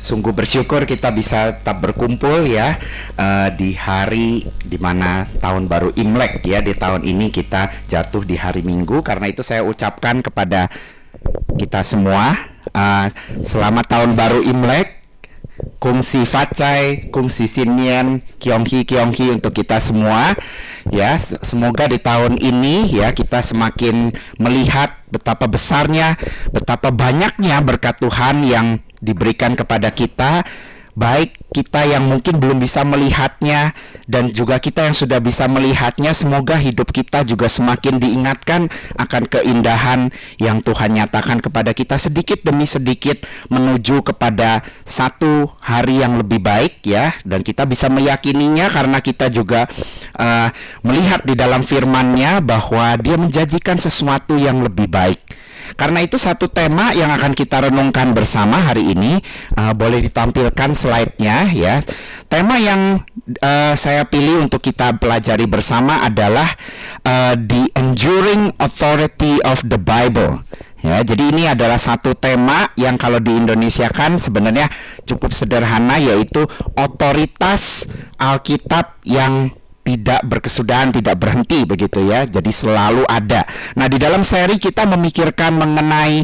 sungguh bersyukur kita bisa tetap berkumpul ya di hari dimana tahun baru Imlek ya. Di tahun ini kita jatuh di hari Minggu, karena itu saya ucapkan kepada kita semua selamat tahun baru Imlek. Kung si Facai, Kung si Sinien, Kyonghi Kyonghi untuk kita semua ya. Semoga di tahun ini ya kita semakin melihat betapa besarnya, betapa banyaknya berkat Tuhan yang diberikan kepada kita, baik kita yang mungkin belum bisa melihatnya dan juga kita yang sudah bisa melihatnya. Semoga hidup kita juga semakin diingatkan akan keindahan yang Tuhan nyatakan kepada kita sedikit demi sedikit menuju kepada satu hari yang lebih baik ya. Dan kita bisa meyakininya karena kita juga melihat di dalam firman-Nya bahwa Dia menjanjikan sesuatu yang lebih baik. Karena itu satu tema yang akan kita renungkan bersama hari ini. Boleh ditampilkan slide-nya ya. Tema yang saya pilih untuk kita pelajari bersama adalah The Enduring Authority of the Bible. Ya, jadi ini adalah satu tema yang kalau di Indonesia kan sebenarnya cukup sederhana, yaitu otoritas Alkitab yang tidak berkesudahan, tidak berhenti begitu ya. Jadi selalu ada. Nah, di dalam seri kita memikirkan mengenai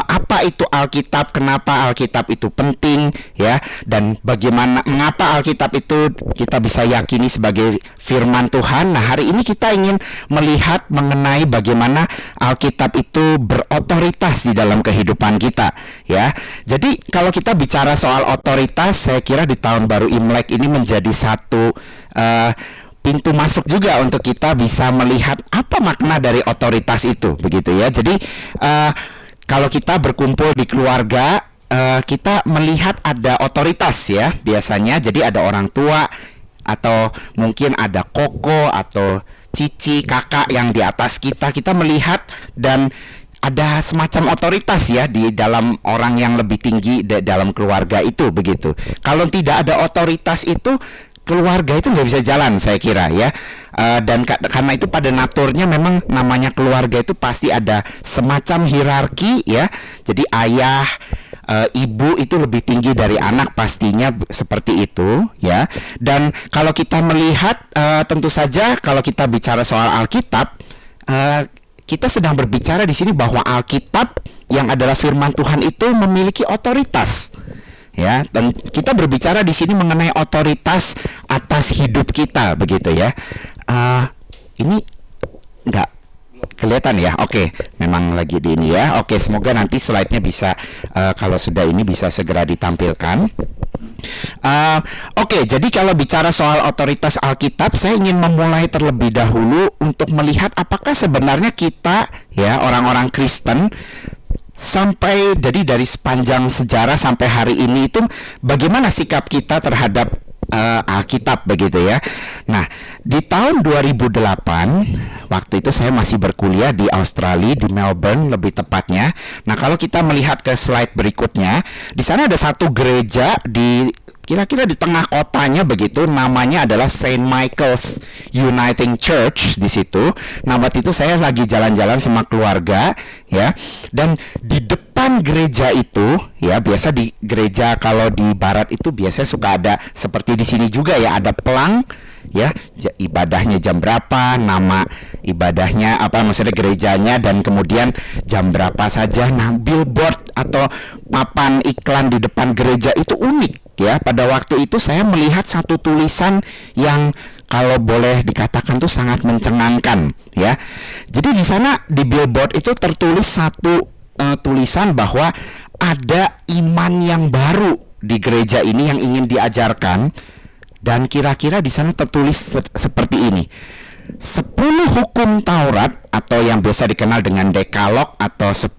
apa itu Alkitab, kenapa Alkitab itu penting ya, dan bagaimana mengapa Alkitab itu kita bisa yakini sebagai firman Tuhan. Nah, hari ini kita ingin melihat mengenai bagaimana Alkitab itu berotoritas di dalam kehidupan kita ya. Jadi kalau kita bicara soal otoritas, saya kira di tahun baru Imlek ini menjadi satu pintu masuk juga untuk kita bisa melihat apa makna dari otoritas itu begitu ya. Jadi kalau kita berkumpul di keluarga, kita melihat ada otoritas ya biasanya. Jadi ada orang tua atau mungkin ada koko atau cici, kakak yang di atas kita. Kita melihat dan ada semacam otoritas ya di dalam orang yang lebih tinggi dalam keluarga itu begitu. Kalau tidak ada otoritas itu, keluarga itu nggak bisa jalan saya kira ya. Dan karena itu pada naturnya memang namanya keluarga itu pasti ada semacam hierarki ya. Jadi ayah, ibu itu lebih tinggi dari anak, pastinya seperti itu ya. Dan kalau kita melihat tentu saja kalau kita bicara soal Alkitab, kita sedang berbicara di sini bahwa Alkitab yang adalah firman Tuhan itu memiliki otoritas. Ya, dan kita berbicara di sini mengenai otoritas atas hidup kita begitu ya. Ini nggak kelihatan ya? Oke, memang lagi di ini ya. Oke, semoga nanti slide-nya bisa kalau sudah ini bisa segera ditampilkan. Oke, jadi kalau bicara soal otoritas Alkitab, saya ingin memulai terlebih dahulu untuk melihat apakah sebenarnya kita ya orang-orang Kristen sampai dari sepanjang sejarah sampai hari ini itu bagaimana sikap kita terhadap Alkitab begitu ya. Nah, di tahun 2008 waktu itu saya masih berkuliah di Australia, di Melbourne lebih tepatnya. Nah, kalau kita melihat ke slide berikutnya, di sana ada satu gereja di kira-kira di tengah kotanya begitu, namanya adalah Saint Michael's Uniting Church di situ. Nah, waktu itu saya lagi jalan-jalan sama keluarga ya, dan di depan gereja itu ya, biasa di gereja kalau di barat itu biasanya suka ada seperti di sini juga ya, ada pelang ya, ibadahnya jam berapa, nama ibadahnya apa, maksudnya gerejanya, dan kemudian jam berapa saja. Nah, billboard atau papan iklan di depan gereja itu unik ya. Pada waktu itu saya melihat satu tulisan yang kalau boleh dikatakan tuh sangat mencengangkan ya. Jadi di sana di billboard itu tertulis satu tulisan bahwa ada iman yang baru di gereja ini yang ingin diajarkan. Dan kira-kira di sana tertulis seperti ini: 10 hukum Taurat atau yang biasa dikenal dengan Dekalog atau 10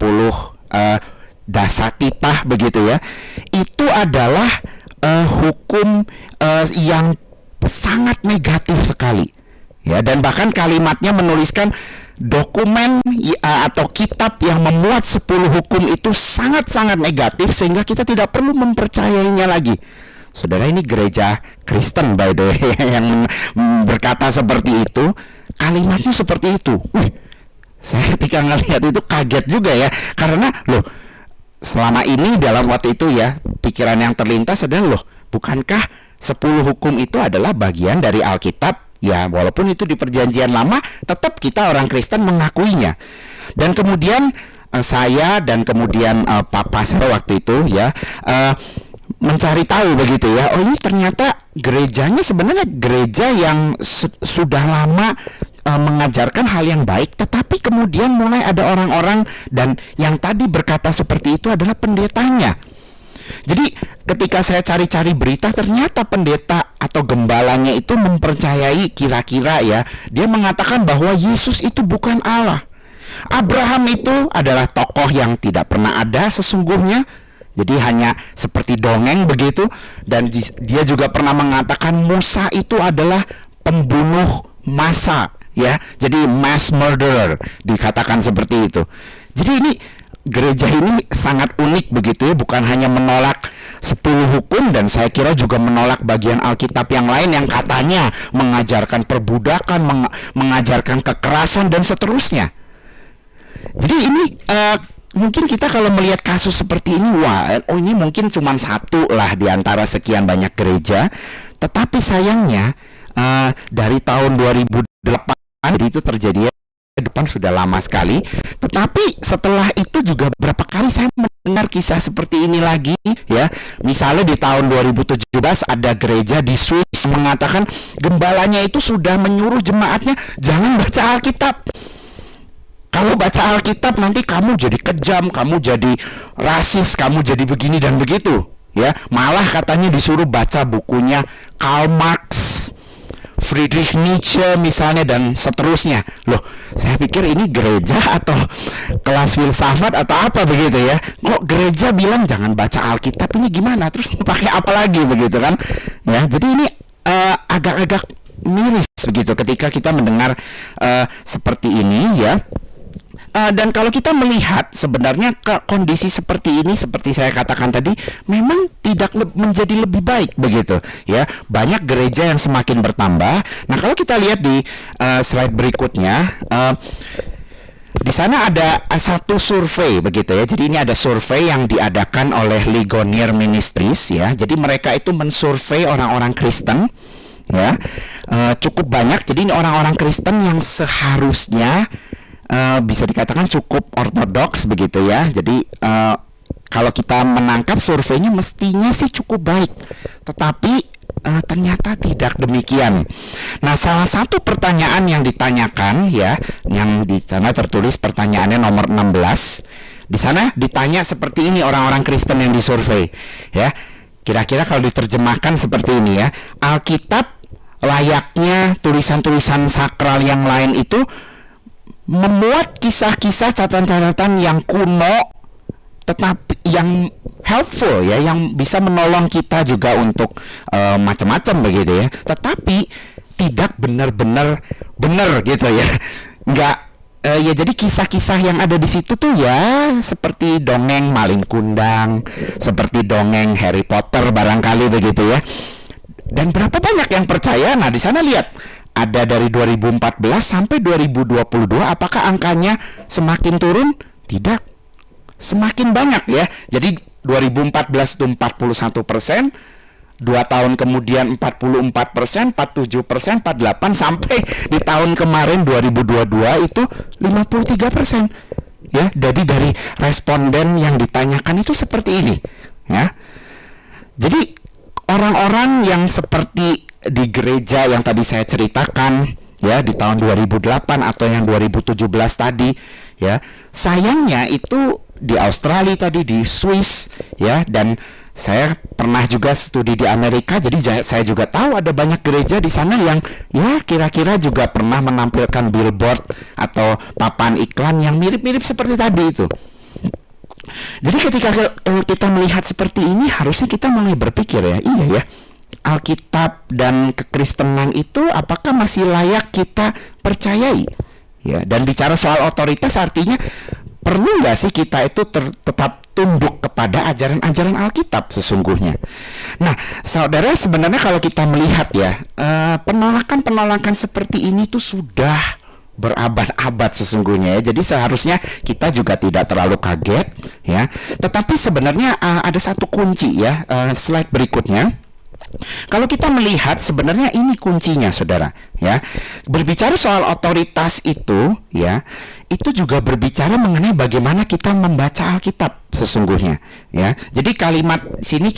dasatitah begitu ya. Itu adalah hukum yang sangat negatif sekali. Ya, dan bahkan kalimatnya menuliskan dokumen atau kitab yang memuat 10 hukum itu sangat-sangat negatif sehingga kita tidak perlu mempercayainya lagi. Saudara, ini gereja Kristen by the way yang berkata seperti itu, kalimatnya seperti itu. Saya ketika ngelihat itu kaget juga ya, karena loh, selama ini dalam waktu itu ya pikiran yang terlintas adalah, loh, bukankah 10 hukum itu adalah bagian dari Alkitab? Ya, walaupun itu di Perjanjian Lama, tetap kita orang Kristen mengakuinya. Dan kemudian saya dan kemudian papa saya waktu itu ya mencari tahu begitu ya. Oh, ini ternyata gerejanya sebenarnya gereja yang sudah lama mengajarkan hal yang baik, tetapi kemudian mulai ada orang-orang, dan yang tadi berkata seperti itu adalah pendetanya. Jadi ketika saya cari-cari berita, ternyata pendeta atau gembalanya itu mempercayai, kira-kira ya, dia mengatakan bahwa Yesus itu bukan Allah. Abraham itu adalah tokoh yang tidak pernah ada sesungguhnya, jadi hanya seperti dongeng begitu. Dan dia juga pernah mengatakan Musa itu adalah pembunuh massa, ya, jadi mass murderer, dikatakan seperti itu. Jadi ini gereja ini sangat unik begitu ya, bukan hanya menolak 10 hukum, dan saya kira juga menolak bagian Alkitab yang lain yang katanya mengajarkan perbudakan, mengajarkan kekerasan dan seterusnya. Jadi ini mungkin kita kalau melihat kasus seperti ini, wah, oh ini mungkin cuma satu lah di antara sekian banyak gereja. Tetapi sayangnya dari tahun 2008 itu terjadi, depan sudah lama sekali. Tetapi setelah itu juga berapa kali saya mendengar kisah seperti ini lagi ya. Misalnya di tahun 2017 ada gereja di Swiss mengatakan gembalanya itu sudah menyuruh jemaatnya jangan baca Alkitab. Kalau baca Alkitab nanti kamu jadi kejam, kamu jadi rasis, kamu jadi begini dan begitu ya. Malah katanya disuruh baca bukunya Karl Marx, Friedrich Nietzsche misalnya, dan seterusnya. Loh, saya pikir ini gereja atau kelas filsafat atau apa begitu ya. Kok gereja bilang jangan baca Alkitab, ini gimana? Terus pakai apa lagi begitu kan? Ya, jadi ini agak-agak miris begitu ketika kita mendengar seperti ini ya. Dan kalau kita melihat sebenarnya kondisi seperti ini, seperti saya katakan tadi, memang tidak menjadi lebih baik begitu ya. Banyak gereja yang semakin bertambah. Nah, kalau kita lihat di slide berikutnya, di sana ada satu survei begitu ya. Jadi ini ada survei yang diadakan oleh Ligonier Ministries ya. Jadi mereka itu mensurvei orang-orang Kristen ya, cukup banyak. Jadi ini orang-orang Kristen yang seharusnya bisa dikatakan cukup ortodoks begitu ya. Jadi kalau kita menangkap surveinya mestinya sih cukup baik, tetapi ternyata tidak demikian. Nah, salah satu pertanyaan yang ditanyakan ya, yang di sana tertulis pertanyaannya nomor 16. Di sana ditanya seperti ini orang-orang Kristen yang disurvei ya. Kira-kira kalau diterjemahkan seperti ini ya, Alkitab layaknya tulisan-tulisan sakral yang lain itu memuat kisah-kisah, catatan-catatan yang kuno tetapi yang helpful ya, yang bisa menolong kita juga untuk macam-macam begitu ya, tetapi tidak benar-benar benar gitu ya. Enggak ya, jadi kisah-kisah yang ada di situ tuh ya seperti dongeng Malin Kundang, seperti dongeng Harry Potter barangkali begitu ya. Dan berapa banyak yang percaya? Nah, di sana lihat ada dari 2014 sampai 2022, apakah angkanya semakin turun? Tidak, semakin banyak ya. Jadi 2014 itu 41%, 2 tahun kemudian 44%, 47%, 48%, sampai di tahun kemarin 2022 itu 53%. Ya, jadi dari responden yang ditanyakan itu seperti ini ya. Jadi orang-orang yang seperti di gereja yang tadi saya ceritakan ya, di tahun 2008 atau yang 2017 tadi ya, sayangnya itu di Australia tadi, di Swiss ya, dan saya pernah juga studi di Amerika, jadi saya juga tahu ada banyak gereja di sana yang ya kira-kira juga pernah menampilkan billboard atau papan iklan yang mirip-mirip seperti tadi itu. Jadi ketika kita melihat seperti ini, harusnya kita mulai berpikir ya, iya ya, Alkitab dan kekristenan itu apakah masih layak kita percayai? Ya, dan bicara soal otoritas artinya perlu nggak sih kita itu tetap tunduk kepada ajaran-ajaran Alkitab sesungguhnya? Nah, saudara, sebenarnya kalau kita melihat ya, penolakan-penolakan seperti ini tuh sudah berabad-abad sesungguhnya ya. Jadi seharusnya kita juga tidak terlalu kaget ya. Tetapi sebenarnya ada satu kunci ya. Slide berikutnya. Kalau kita melihat sebenarnya ini kuncinya saudara ya. Berbicara soal otoritas itu ya, itu juga berbicara mengenai bagaimana kita membaca Alkitab sesungguhnya ya. Jadi kalimat sini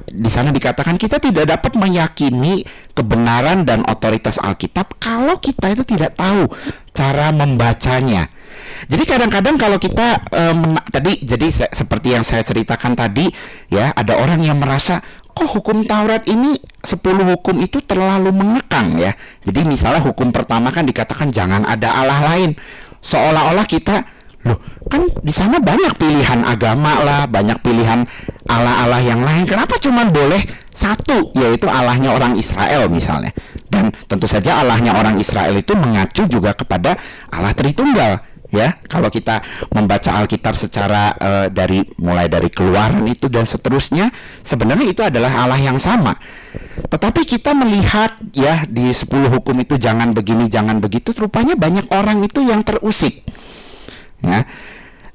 di sana dikatakan kita tidak dapat meyakini kebenaran dan otoritas Alkitab kalau kita itu tidak tahu cara membacanya. Jadi kadang-kadang kalau kita seperti yang saya ceritakan tadi ya, ada orang yang merasa kok hukum Taurat ini 10 hukum itu terlalu mengekang ya. Jadi misalnya hukum pertama kan dikatakan jangan ada Allah lain. Seolah-olah kita, loh kan di sana banyak pilihan agama lah, banyak pilihan Allah-Allah yang lain. Kenapa cuma boleh satu, yaitu Allahnya orang Israel misalnya. Dan tentu saja Allahnya orang Israel itu mengacu juga kepada Allah Tritunggal. Ya, kalau kita membaca Alkitab secara mulai dari Keluaran itu dan seterusnya, sebenarnya itu adalah Allah yang sama. Tetapi kita melihat ya di 10 hukum itu jangan begini, jangan begitu, rupanya banyak orang itu yang terusik. Ya.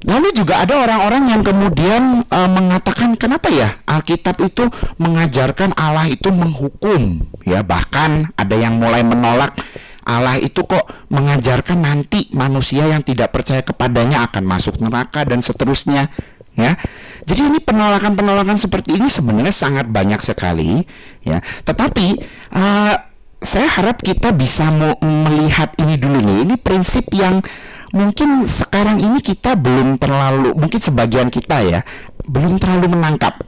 Lalu juga ada orang-orang yang kemudian mengatakan kenapa ya Alkitab itu mengajarkan Allah itu menghukum, ya bahkan ada yang mulai menolak Allah itu kok mengajarkan nanti manusia yang tidak percaya kepadanya akan masuk neraka dan seterusnya ya. Jadi ini penolakan-penolakan seperti ini sebenarnya sangat banyak sekali ya. Tetapi saya harap kita bisa melihat ini dulu nih. Ini prinsip yang mungkin sekarang ini kita belum terlalu, mungkin sebagian kita ya belum terlalu menangkap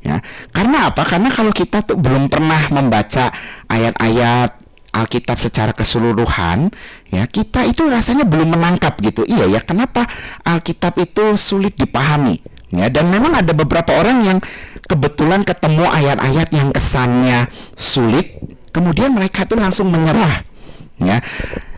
ya. Karena apa? Karena kalau kita tuh belum pernah membaca ayat-ayat Alkitab secara keseluruhan ya, kita itu rasanya belum menangkap gitu. Iya ya, kenapa Alkitab itu sulit dipahami ya. Dan memang ada beberapa orang yang kebetulan ketemu ayat-ayat yang kesannya sulit, kemudian mereka tuh langsung menyerah ya.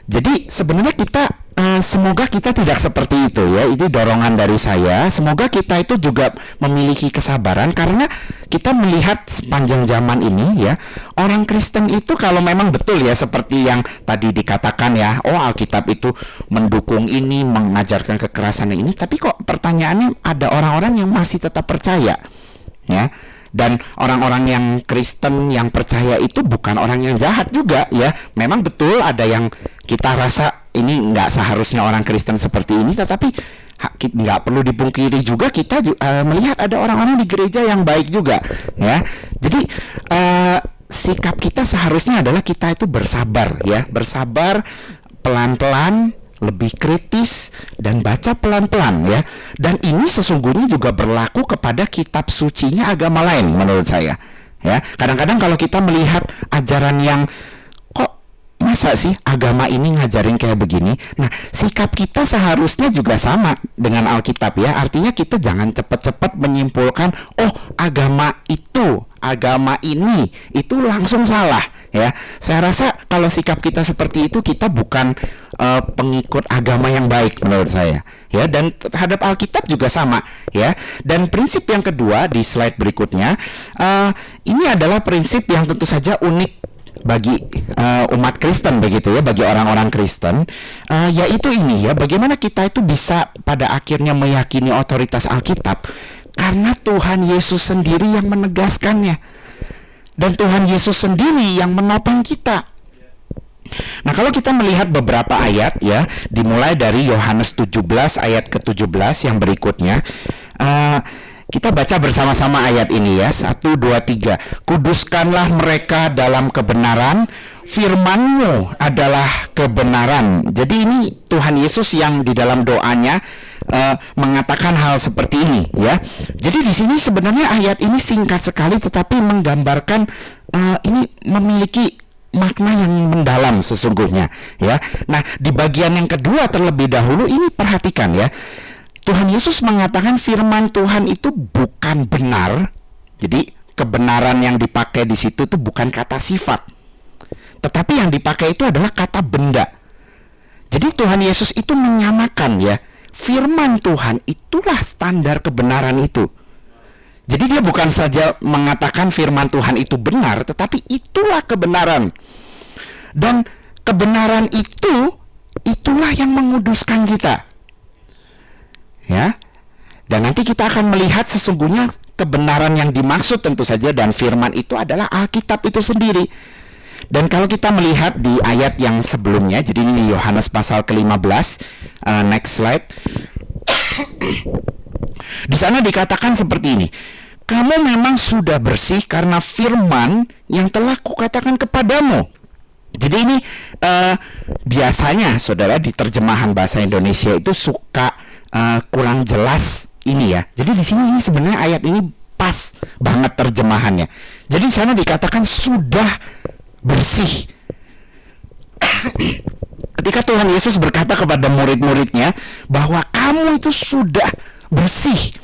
Jadi sebenarnya kita semoga kita tidak seperti itu ya. Ini dorongan dari saya. Semoga kita itu juga memiliki kesabaran, karena kita melihat sepanjang zaman ini ya, orang Kristen itu kalau memang betul ya seperti yang tadi dikatakan ya, oh Alkitab itu mendukung ini, mengajarkan kekerasan ini, tapi kok pertanyaannya ada orang-orang yang masih tetap percaya ya. Dan orang-orang yang Kristen yang percaya itu bukan orang yang jahat juga ya. Memang betul ada yang kita rasa ini nggak seharusnya orang Kristen seperti ini, tetapi nggak perlu dipungkiri juga kita melihat ada orang-orang di gereja yang baik juga ya. Jadi sikap kita seharusnya adalah kita itu bersabar ya, bersabar, pelan-pelan, lebih kritis, dan baca pelan-pelan ya. Dan ini sesungguhnya juga berlaku kepada kitab sucinya agama lain menurut saya ya. Kadang-kadang kalau kita melihat ajaran yang kok masa sih agama ini ngajarin kayak begini, nah sikap kita seharusnya juga sama dengan Alkitab ya. Artinya kita jangan cepat-cepat menyimpulkan oh agama ini itu langsung salah ya. Saya rasa kalau sikap kita seperti itu, kita bukan pengikut agama yang baik menurut saya ya. Dan terhadap Alkitab juga sama ya. Dan prinsip yang kedua di slide berikutnya, ini adalah prinsip yang tentu saja unik bagi umat Kristen begitu ya, bagi orang-orang Kristen, yaitu ini ya, bagaimana kita itu bisa pada akhirnya meyakini otoritas Alkitab karena Tuhan Yesus sendiri yang menegaskannya, dan Tuhan Yesus sendiri yang menopang kita. Nah, kalau kita melihat beberapa ayat ya, dimulai dari Yohanes 17 ayat ke-17 yang berikutnya, kita baca bersama-sama ayat ini ya. 1, 2, 3. Kuduskanlah mereka dalam kebenaran, firman-Mu adalah kebenaran. Jadi ini Tuhan Yesus yang di dalam doanya mengatakan hal seperti ini ya. Jadi di sini sebenarnya ayat ini singkat sekali, tetapi menggambarkan ini memiliki makna yang mendalam sesungguhnya ya. Nah, di bagian yang kedua terlebih dahulu ini perhatikan ya. Tuhan Yesus mengatakan firman Tuhan itu bukan benar. Jadi kebenaran yang dipakai di situ itu bukan kata sifat, tetapi yang dipakai itu adalah kata benda. Jadi Tuhan Yesus itu menyamakan ya, firman Tuhan itulah standar kebenaran itu. Jadi dia bukan saja mengatakan firman Tuhan itu benar, tetapi itulah kebenaran. Dan kebenaran itu itulah yang menguduskan kita. Ya. Dan nanti kita akan melihat sesungguhnya kebenaran yang dimaksud tentu saja, dan firman itu adalah Alkitab itu sendiri. Dan kalau kita melihat di ayat yang sebelumnya, jadi ini Yohanes pasal ke-15, next slide. Di sana dikatakan seperti ini, kamu memang sudah bersih karena firman yang telah kukatakan kepadamu. Jadi ini biasanya saudara di terjemahan bahasa Indonesia itu suka kurang jelas ini ya. Jadi di sini ini sebenarnya ayat ini pas banget terjemahannya. Jadi di sana dikatakan sudah bersih. Ketika Tuhan Yesus berkata kepada murid-muridnya bahwa kamu itu sudah bersih.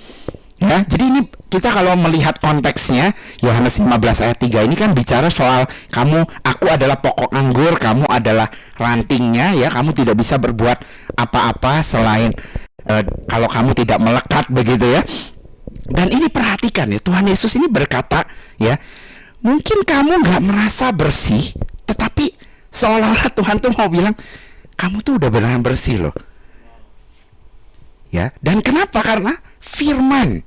Ya, jadi ini kita kalau melihat konteksnya Yohanes 15 ayat 3 ini kan bicara soal kamu, aku adalah pokok anggur, kamu adalah rantingnya ya, kamu tidak bisa berbuat apa-apa selain kalau kamu tidak melekat begitu ya. Dan ini perhatikan ya, Tuhan Yesus ini berkata ya, mungkin kamu nggak merasa bersih, tetapi seolah-olah Tuhan tuh mau bilang kamu tuh udah benar bersih loh. Ya, dan kenapa? Karena firman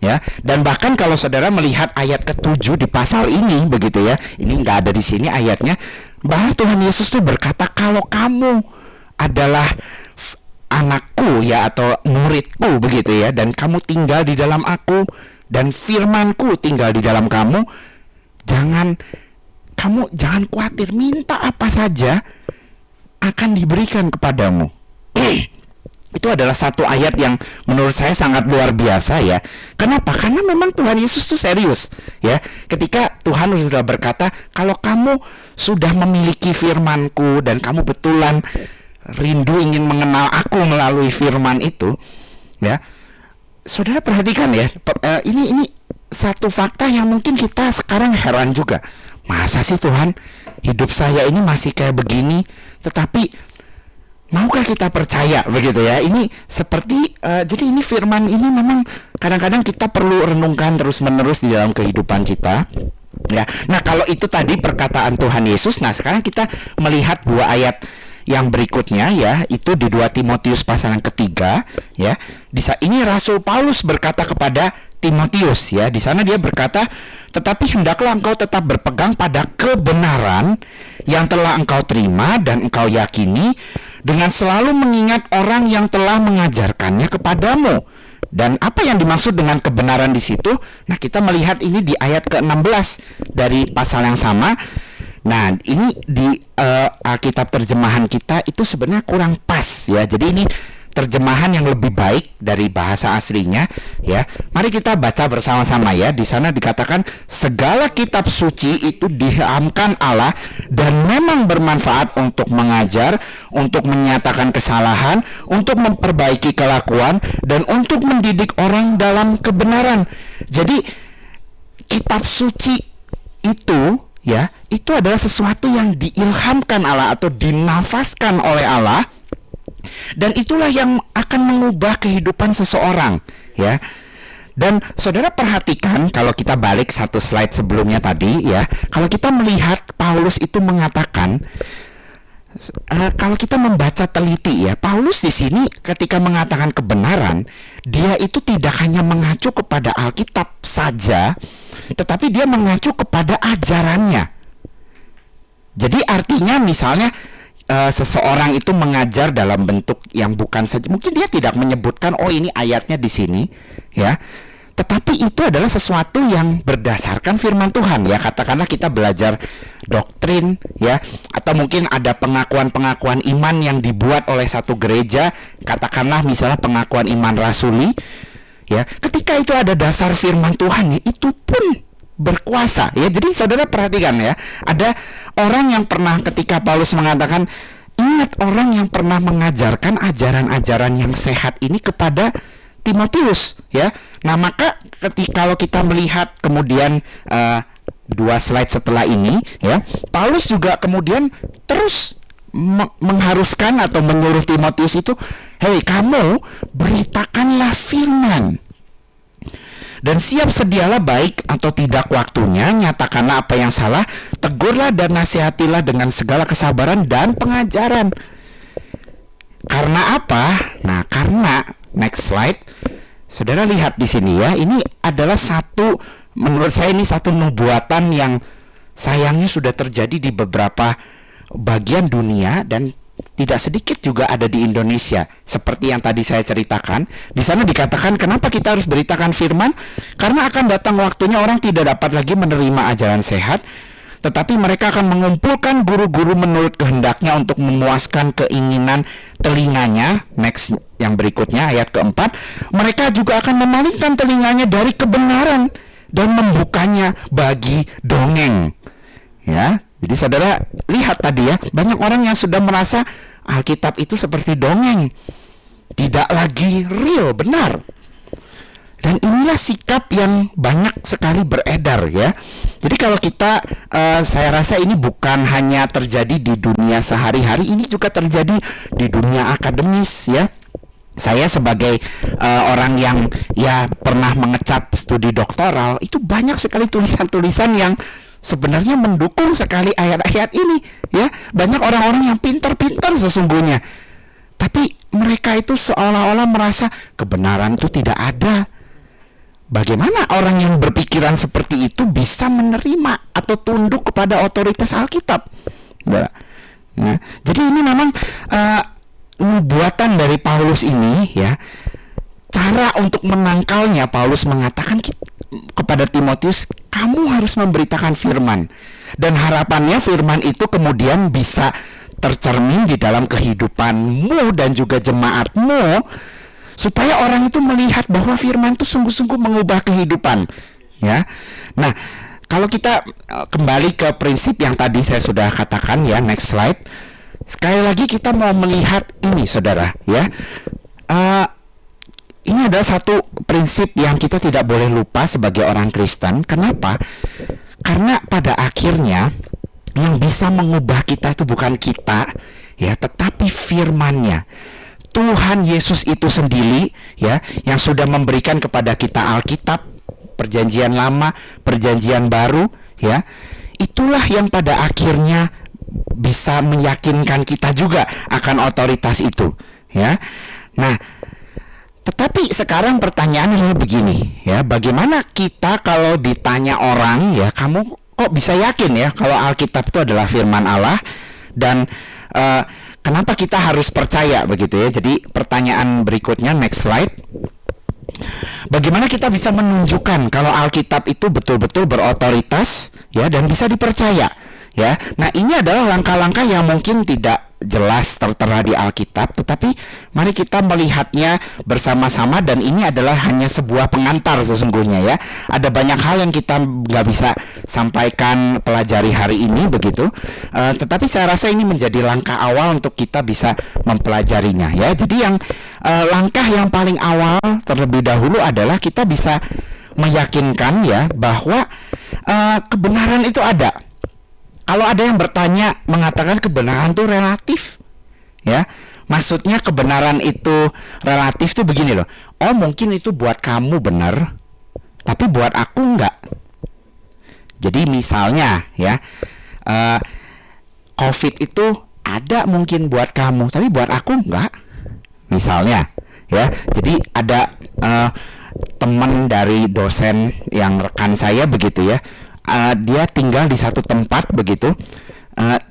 ya. Dan bahkan kalau saudara melihat ayat ke-7 di pasal ini begitu ya, ini nggak ada di sini ayatnya, bahwa Tuhan Yesus tuh berkata kalau kamu adalah anakku ya, atau muridku begitu ya, dan kamu tinggal di dalam aku dan firmanku tinggal di dalam kamu, kamu jangan khawatir, minta apa saja akan diberikan kepadamu. Itu adalah satu ayat yang menurut saya sangat luar biasa ya. Kenapa? Karena memang Tuhan Yesus tuh serius ya. Ketika Tuhan sudah berkata, kalau kamu sudah memiliki firman-Ku dan kamu betulan rindu ingin mengenal aku melalui firman itu ya. Saudara perhatikan ya, ini satu fakta yang mungkin kita sekarang heran juga. Masa sih Tuhan, hidup saya ini masih kayak begini, tetapi maukah kita percaya begitu ya? Ini seperti jadi ini firman ini memang kadang-kadang kita perlu renungkan terus-menerus di dalam kehidupan kita. Ya. Nah, kalau itu tadi perkataan Tuhan Yesus, nah sekarang kita melihat dua ayat yang berikutnya ya, itu di 2 Timotius pasal yang ketiga ya. Ini Rasul Paulus berkata kepada Timotius ya. Di sana dia berkata, tetapi hendaklah engkau tetap berpegang pada kebenaran yang telah engkau terima dan engkau yakini, dengan selalu mengingat orang yang telah mengajarkannya kepadamu. Dan apa yang dimaksud dengan kebenaran di situ? Nah, kita melihat ini di ayat ke-16 dari pasal yang sama. Nah, ini di Alkitab terjemahan kita itu sebenarnya kurang pas ya. Jadi ini terjemahan yang lebih baik dari bahasa aslinya ya. Mari kita baca bersama-sama ya. Di sana dikatakan segala kitab suci itu diilhamkan Allah dan memang bermanfaat untuk mengajar, untuk menyatakan kesalahan, untuk memperbaiki kelakuan, dan untuk mendidik orang dalam kebenaran. Jadi kitab suci itu ya, itu adalah sesuatu yang diilhamkan Allah atau dinafaskan oleh Allah, dan itulah yang akan mengubah kehidupan seseorang ya. Dan saudara perhatikan, kalau kita balik satu slide sebelumnya tadi ya, kalau kita melihat Paulus itu mengatakan, kalau kita membaca teliti ya, Paulus di sini ketika mengatakan kebenaran, dia itu tidak hanya mengacu kepada Alkitab saja, tetapi dia mengacu kepada ajarannya. Jadi artinya misalnya seseorang itu mengajar dalam bentuk yang bukan saja, mungkin dia tidak menyebutkan oh ini ayatnya di sini ya, tetapi itu adalah sesuatu yang berdasarkan firman Tuhan ya. Katakanlah kita belajar doktrin ya, atau mungkin ada pengakuan-pengakuan iman yang dibuat oleh satu gereja, katakanlah misalnya pengakuan iman rasuli ya. Ketika itu ada dasar firman Tuhan ya, itu pun berkuasa ya. Jadi saudara perhatikan ya, ada orang yang pernah, ketika Paulus mengatakan ingat orang yang pernah mengajarkan ajaran-ajaran yang sehat ini kepada Timotius ya. Nah, maka kalau kita melihat kemudian dua slide setelah ini ya, Paulus juga kemudian terus mengharuskan atau menyuruh Timotius itu, hei kamu beritakanlah firman. Dan siap sedialah baik atau tidak waktunya, nyatakanlah apa yang salah, tegurlah dan nasihatilah dengan segala kesabaran dan pengajaran. Karena apa? Nah, karena next slide. Saudara lihat di sini ya, ini adalah menurut saya ini satu nubuatan yang sayangnya sudah terjadi di beberapa bagian dunia dan tidak sedikit juga ada di Indonesia. Seperti yang tadi saya ceritakan, di sana dikatakan kenapa kita harus beritakan firman? Karena akan datang waktunya orang tidak dapat lagi menerima ajaran sehat, tetapi mereka akan mengumpulkan guru-guru menurut kehendaknya untuk memuaskan keinginan telinganya. Next, yang berikutnya ayat keempat, mereka juga akan memalingkan telinganya dari kebenaran dan membukanya bagi dongeng. Ya, jadi saudara lihat tadi ya, banyak orang yang sudah merasa Alkitab itu seperti dongeng, tidak lagi real, benar. Dan inilah sikap yang banyak sekali beredar ya. Jadi kalau kita, saya rasa ini bukan hanya terjadi di dunia sehari-hari, ini juga terjadi di dunia akademis ya. Saya sebagai orang yang ya pernah mengecap studi doktoral, itu banyak sekali tulisan-tulisan yang sebenarnya mendukung sekali ayat-ayat ini ya. Banyak orang-orang yang pintar-pintar sesungguhnya, tapi mereka itu seolah-olah merasa kebenaran itu tidak ada. Bagaimana orang yang berpikiran seperti itu bisa menerima atau tunduk kepada otoritas Alkitab? Nah, jadi ini memang nubuatan dari Paulus ini ya. Cara untuk menangkalnya, Paulus mengatakan kepada Timotius, kamu harus memberitakan firman. Dan harapannya firman itu kemudian bisa tercermin di dalam kehidupanmu dan juga jemaatmu, supaya orang itu melihat bahwa firman itu sungguh-sungguh mengubah kehidupan ya. Nah, kalau kita kembali ke prinsip yang tadi saya sudah katakan ya, next slide. Sekali lagi kita mau melihat ini saudara ya. Ini adalah satu prinsip yang kita tidak boleh lupa sebagai orang Kristen. Kenapa? Karena pada akhirnya yang bisa mengubah kita itu bukan kita ya, tetapi firman-Nya. Tuhan Yesus itu sendiri ya, yang sudah memberikan kepada kita Alkitab, Perjanjian Lama, Perjanjian Baru ya. Itulah yang pada akhirnya bisa meyakinkan kita juga akan otoritas itu ya. Nah, tetapi sekarang pertanyaannya adalah begini ya, bagaimana kita kalau ditanya orang ya, kamu kok bisa yakin ya kalau Alkitab itu adalah firman Allah, dan kenapa kita harus percaya begitu ya. Jadi pertanyaan berikutnya, next slide. Bagaimana kita bisa menunjukkan kalau Alkitab itu betul-betul berotoritas ya dan bisa dipercaya ya. Nah, ini adalah langkah-langkah yang mungkin tidak jelas tertera di Alkitab, tetapi mari kita melihatnya bersama-sama, dan ini adalah hanya sebuah pengantar sesungguhnya ya. Ada banyak hal yang kita nggak bisa sampaikan pelajari hari ini begitu, tetapi saya rasa ini menjadi langkah awal untuk kita bisa mempelajarinya ya. Jadi yang langkah yang paling awal terlebih dahulu adalah kita bisa meyakinkan ya bahwa kebenaran itu ada. Kalau ada yang bertanya mengatakan kebenaran itu relatif ya, maksudnya kebenaran itu relatif itu begini loh. Oh, mungkin itu buat kamu benar, tapi buat aku enggak. Jadi misalnya ya, COVID itu ada mungkin buat kamu, tapi buat aku enggak. Misalnya ya, jadi ada teman dari dosen yang rekan saya begitu ya. Dia tinggal di satu tempat begitu,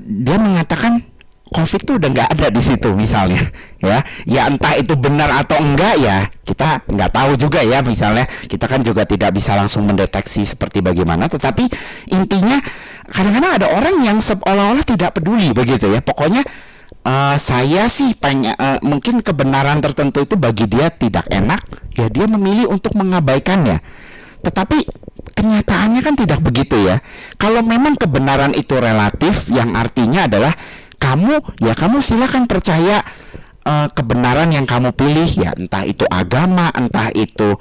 dia mengatakan COVID itu udah nggak ada di situ misalnya ya entah itu benar atau enggak ya, kita nggak tahu juga ya. Misalnya kita kan juga tidak bisa langsung mendeteksi seperti bagaimana, tetapi intinya kadang-kadang ada orang yang seolah-olah tidak peduli begitu ya. Pokoknya saya sih mungkin kebenaran tertentu itu bagi dia tidak enak ya, dia memilih untuk mengabaikannya. Tetapi kenyataannya kan tidak begitu ya. Kalau memang kebenaran itu relatif, yang artinya adalah kamu silakan percaya kebenaran yang kamu pilih ya, entah itu agama, entah itu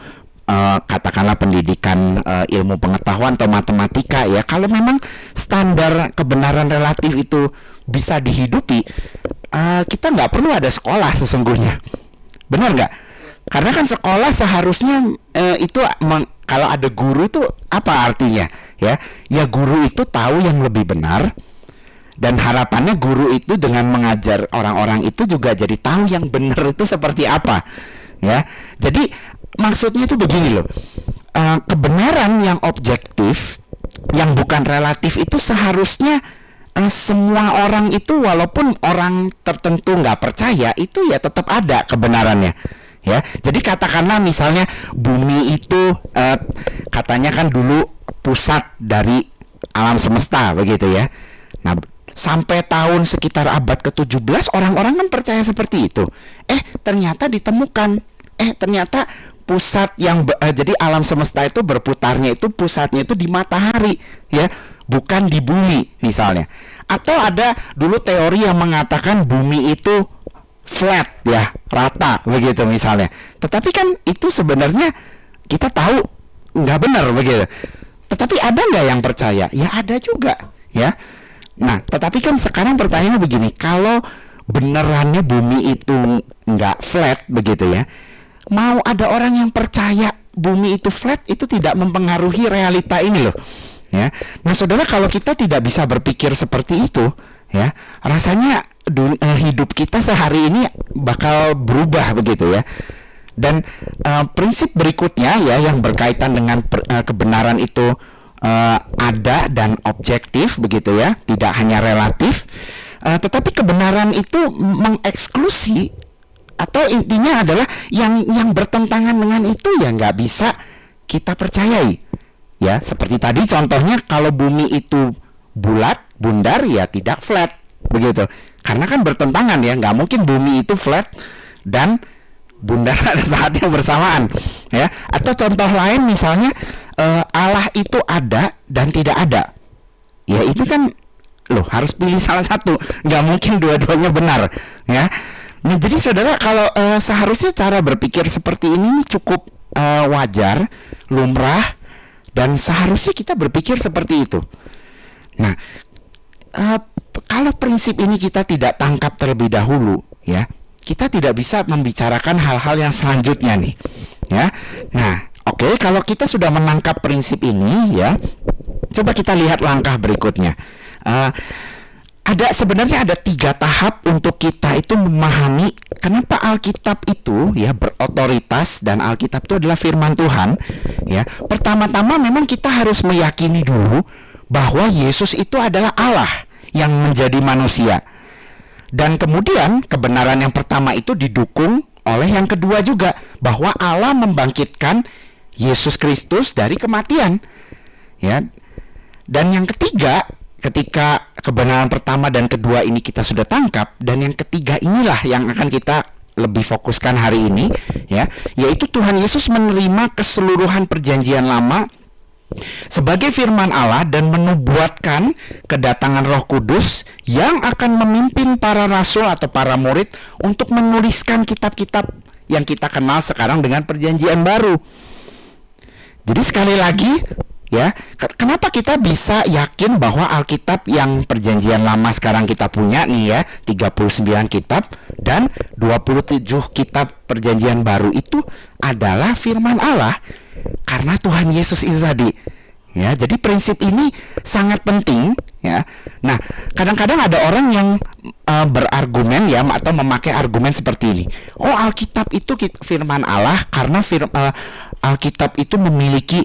katakanlah pendidikan ilmu pengetahuan atau matematika ya. Kalau memang standar kebenaran relatif itu bisa dihidupi, kita nggak perlu ada sekolah sesungguhnya, benar nggak? Karena kan sekolah seharusnya itu kalau ada guru tuh apa artinya? Ya, ya guru itu tahu yang lebih benar, dan harapannya guru itu dengan mengajar orang-orang itu juga jadi tahu yang benar itu seperti apa. Ya, jadi maksudnya itu begini loh, kebenaran yang objektif, yang bukan relatif itu seharusnya semua orang itu, walaupun orang tertentu nggak percaya, itu ya tetap ada kebenarannya. Ya, jadi katakanlah misalnya bumi itu katanya kan dulu pusat dari alam semesta begitu ya. Nah, sampai tahun sekitar abad ke-17 orang-orang kan percaya seperti itu. Ternyata ditemukan, ternyata pusat yang jadi alam semesta itu berputarnya itu pusatnya itu di matahari ya, bukan di bumi misalnya. Atau ada dulu teori yang mengatakan bumi itu flat ya, rata begitu misalnya. Tetapi kan itu sebenarnya kita tahu nggak benar begitu. Tetapi ada nggak yang percaya? Ya ada juga ya. Nah, tetapi kan sekarang pertanyaannya begini, kalau benerannya bumi itu nggak flat begitu ya, mau ada orang yang percaya bumi itu flat, itu tidak mempengaruhi realita ini loh ya. Nah saudara, kalau kita tidak bisa berpikir seperti itu ya, rasanya hidup kita sehari ini bakal berubah begitu ya. Dan prinsip berikutnya ya, yang berkaitan dengan kebenaran itu ada dan objektif begitu ya, tidak hanya relatif, tetapi kebenaran itu mengeksklusi, atau intinya adalah yang bertentangan dengan itu ya nggak bisa kita percayai ya. Seperti tadi contohnya, kalau bumi itu bulat bundar ya tidak flat begitu, karena kan bertentangan ya, nggak mungkin bumi itu flat dan bundar pada saat yang bersamaan ya. Atau contoh lain misalnya, Allah itu ada dan tidak ada ya, itu kan loh harus pilih salah satu, nggak mungkin dua-duanya benar ya. Nah jadi saudara, kalau seharusnya cara berpikir seperti ini cukup wajar, lumrah, dan seharusnya kita berpikir seperti itu. Nah kalau prinsip ini kita tidak tangkap terlebih dahulu ya, kita tidak bisa membicarakan hal-hal yang selanjutnya nih ya. Nah oke, kalau kita sudah menangkap prinsip ini ya, coba kita lihat langkah berikutnya. Sebenarnya ada 3 tahap untuk kita itu memahami kenapa Alkitab itu ya berotoritas, dan Alkitab itu adalah firman Tuhan ya. Pertama-tama memang kita harus meyakini dulu bahwa Yesus itu adalah Allah yang menjadi manusia. Dan kemudian kebenaran yang pertama itu didukung oleh yang kedua juga, bahwa Allah membangkitkan Yesus Kristus dari kematian ya. Dan yang ketiga, ketika kebenaran pertama dan kedua ini kita sudah tangkap, dan yang ketiga inilah yang akan kita lebih fokuskan hari ini ya, yaitu Tuhan Yesus menerima keseluruhan perjanjian lama sebagai firman Allah dan menubuatkan kedatangan Roh Kudus yang akan memimpin para rasul atau para murid untuk menuliskan kitab-kitab yang kita kenal sekarang dengan perjanjian baru. Jadi sekali lagi ya, kenapa kita bisa yakin bahwa Alkitab yang perjanjian lama sekarang kita punya nih ya, 39 kitab dan 27 kitab perjanjian baru itu adalah firman Allah? Karena Tuhan Yesus itu tadi ya. Jadi prinsip ini sangat penting ya. Nah, kadang-kadang ada orang yang berargumen ya, atau memakai argumen seperti ini. Oh, Alkitab itu firman Allah karena Alkitab itu memiliki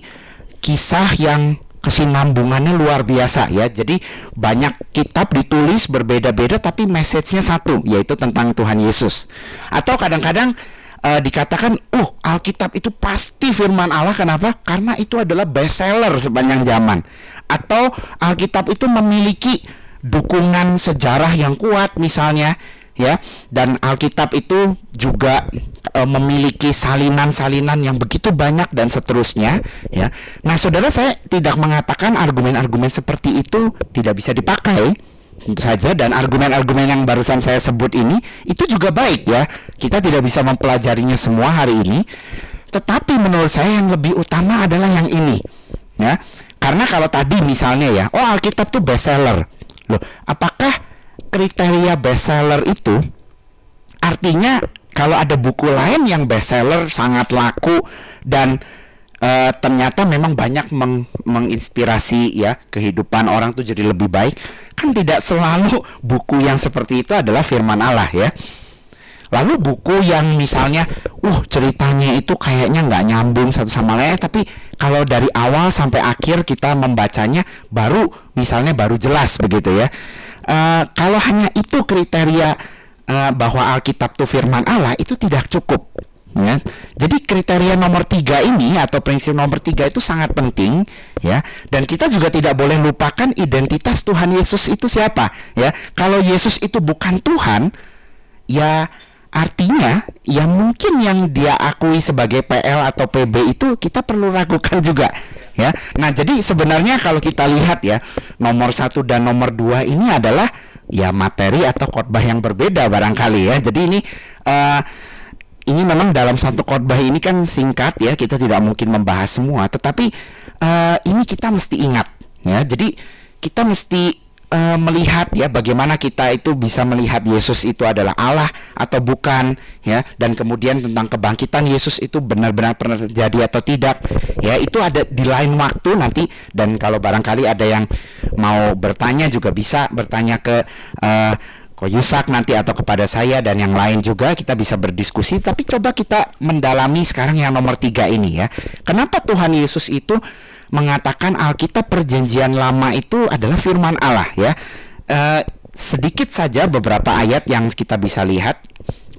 kisah yang kesinambungannya luar biasa ya. Jadi banyak kitab ditulis berbeda-beda tapi message-nya satu, yaitu tentang Tuhan Yesus. Atau kadang-kadang dikatakan, Alkitab itu pasti firman Allah. Kenapa? Karena itu adalah bestseller sepanjang zaman. Atau Alkitab itu memiliki dukungan sejarah yang kuat misalnya ya. Dan Alkitab itu juga memiliki salinan-salinan yang begitu banyak dan seterusnya ya. Nah saudara, saya tidak mengatakan argumen-argumen seperti itu tidak bisa dipakai, tentu saja, dan argumen-argumen yang barusan saya sebut ini itu juga baik ya. Kita tidak bisa mempelajarinya semua hari ini, tetapi menurut saya yang lebih utama adalah yang ini ya. Karena kalau tadi misalnya ya, Alkitab tuh bestseller. Loh, apakah kriteria bestseller itu artinya kalau ada buku lain yang bestseller sangat laku dan ternyata memang banyak menginspirasi ya kehidupan orang tuh jadi lebih baik, kan tidak selalu buku yang seperti itu adalah firman Allah ya. Lalu buku yang misalnya, ceritanya itu kayaknya nggak nyambung satu sama lain, tapi kalau dari awal sampai akhir kita membacanya misalnya baru jelas begitu ya. Kalau hanya itu kriteria bahwa Alkitab itu firman Allah, itu tidak cukup. Ya. Jadi kriteria nomor 3 ini atau prinsip nomor 3 itu sangat penting ya, dan kita juga tidak boleh lupakan identitas Tuhan Yesus itu siapa ya. Kalau Yesus itu bukan Tuhan, ya artinya ya mungkin yang dia akui sebagai PL atau PB itu kita perlu ragukan juga ya. Nah, jadi sebenarnya kalau kita lihat ya, nomor 1 dan nomor 2 ini adalah ya materi atau khotbah yang berbeda barangkali ya. Jadi ini memang dalam satu khotbah ini kan singkat ya, kita tidak mungkin membahas semua, tetapi ini kita mesti ingat ya. Jadi kita mesti melihat ya bagaimana kita itu bisa melihat Yesus itu adalah Allah atau bukan ya, dan kemudian tentang kebangkitan Yesus itu benar-benar pernah terjadi atau tidak ya, itu ada di lain waktu nanti. Dan kalau barangkali ada yang mau bertanya juga bisa bertanya ke Ko Yusak nanti atau kepada saya dan yang lain juga, kita bisa berdiskusi. Tapi coba kita mendalami sekarang yang nomor 3 ini ya. Kenapa Tuhan Yesus itu mengatakan Alkitab Perjanjian Lama itu adalah firman Allah ya. Sedikit saja beberapa ayat yang kita bisa lihat.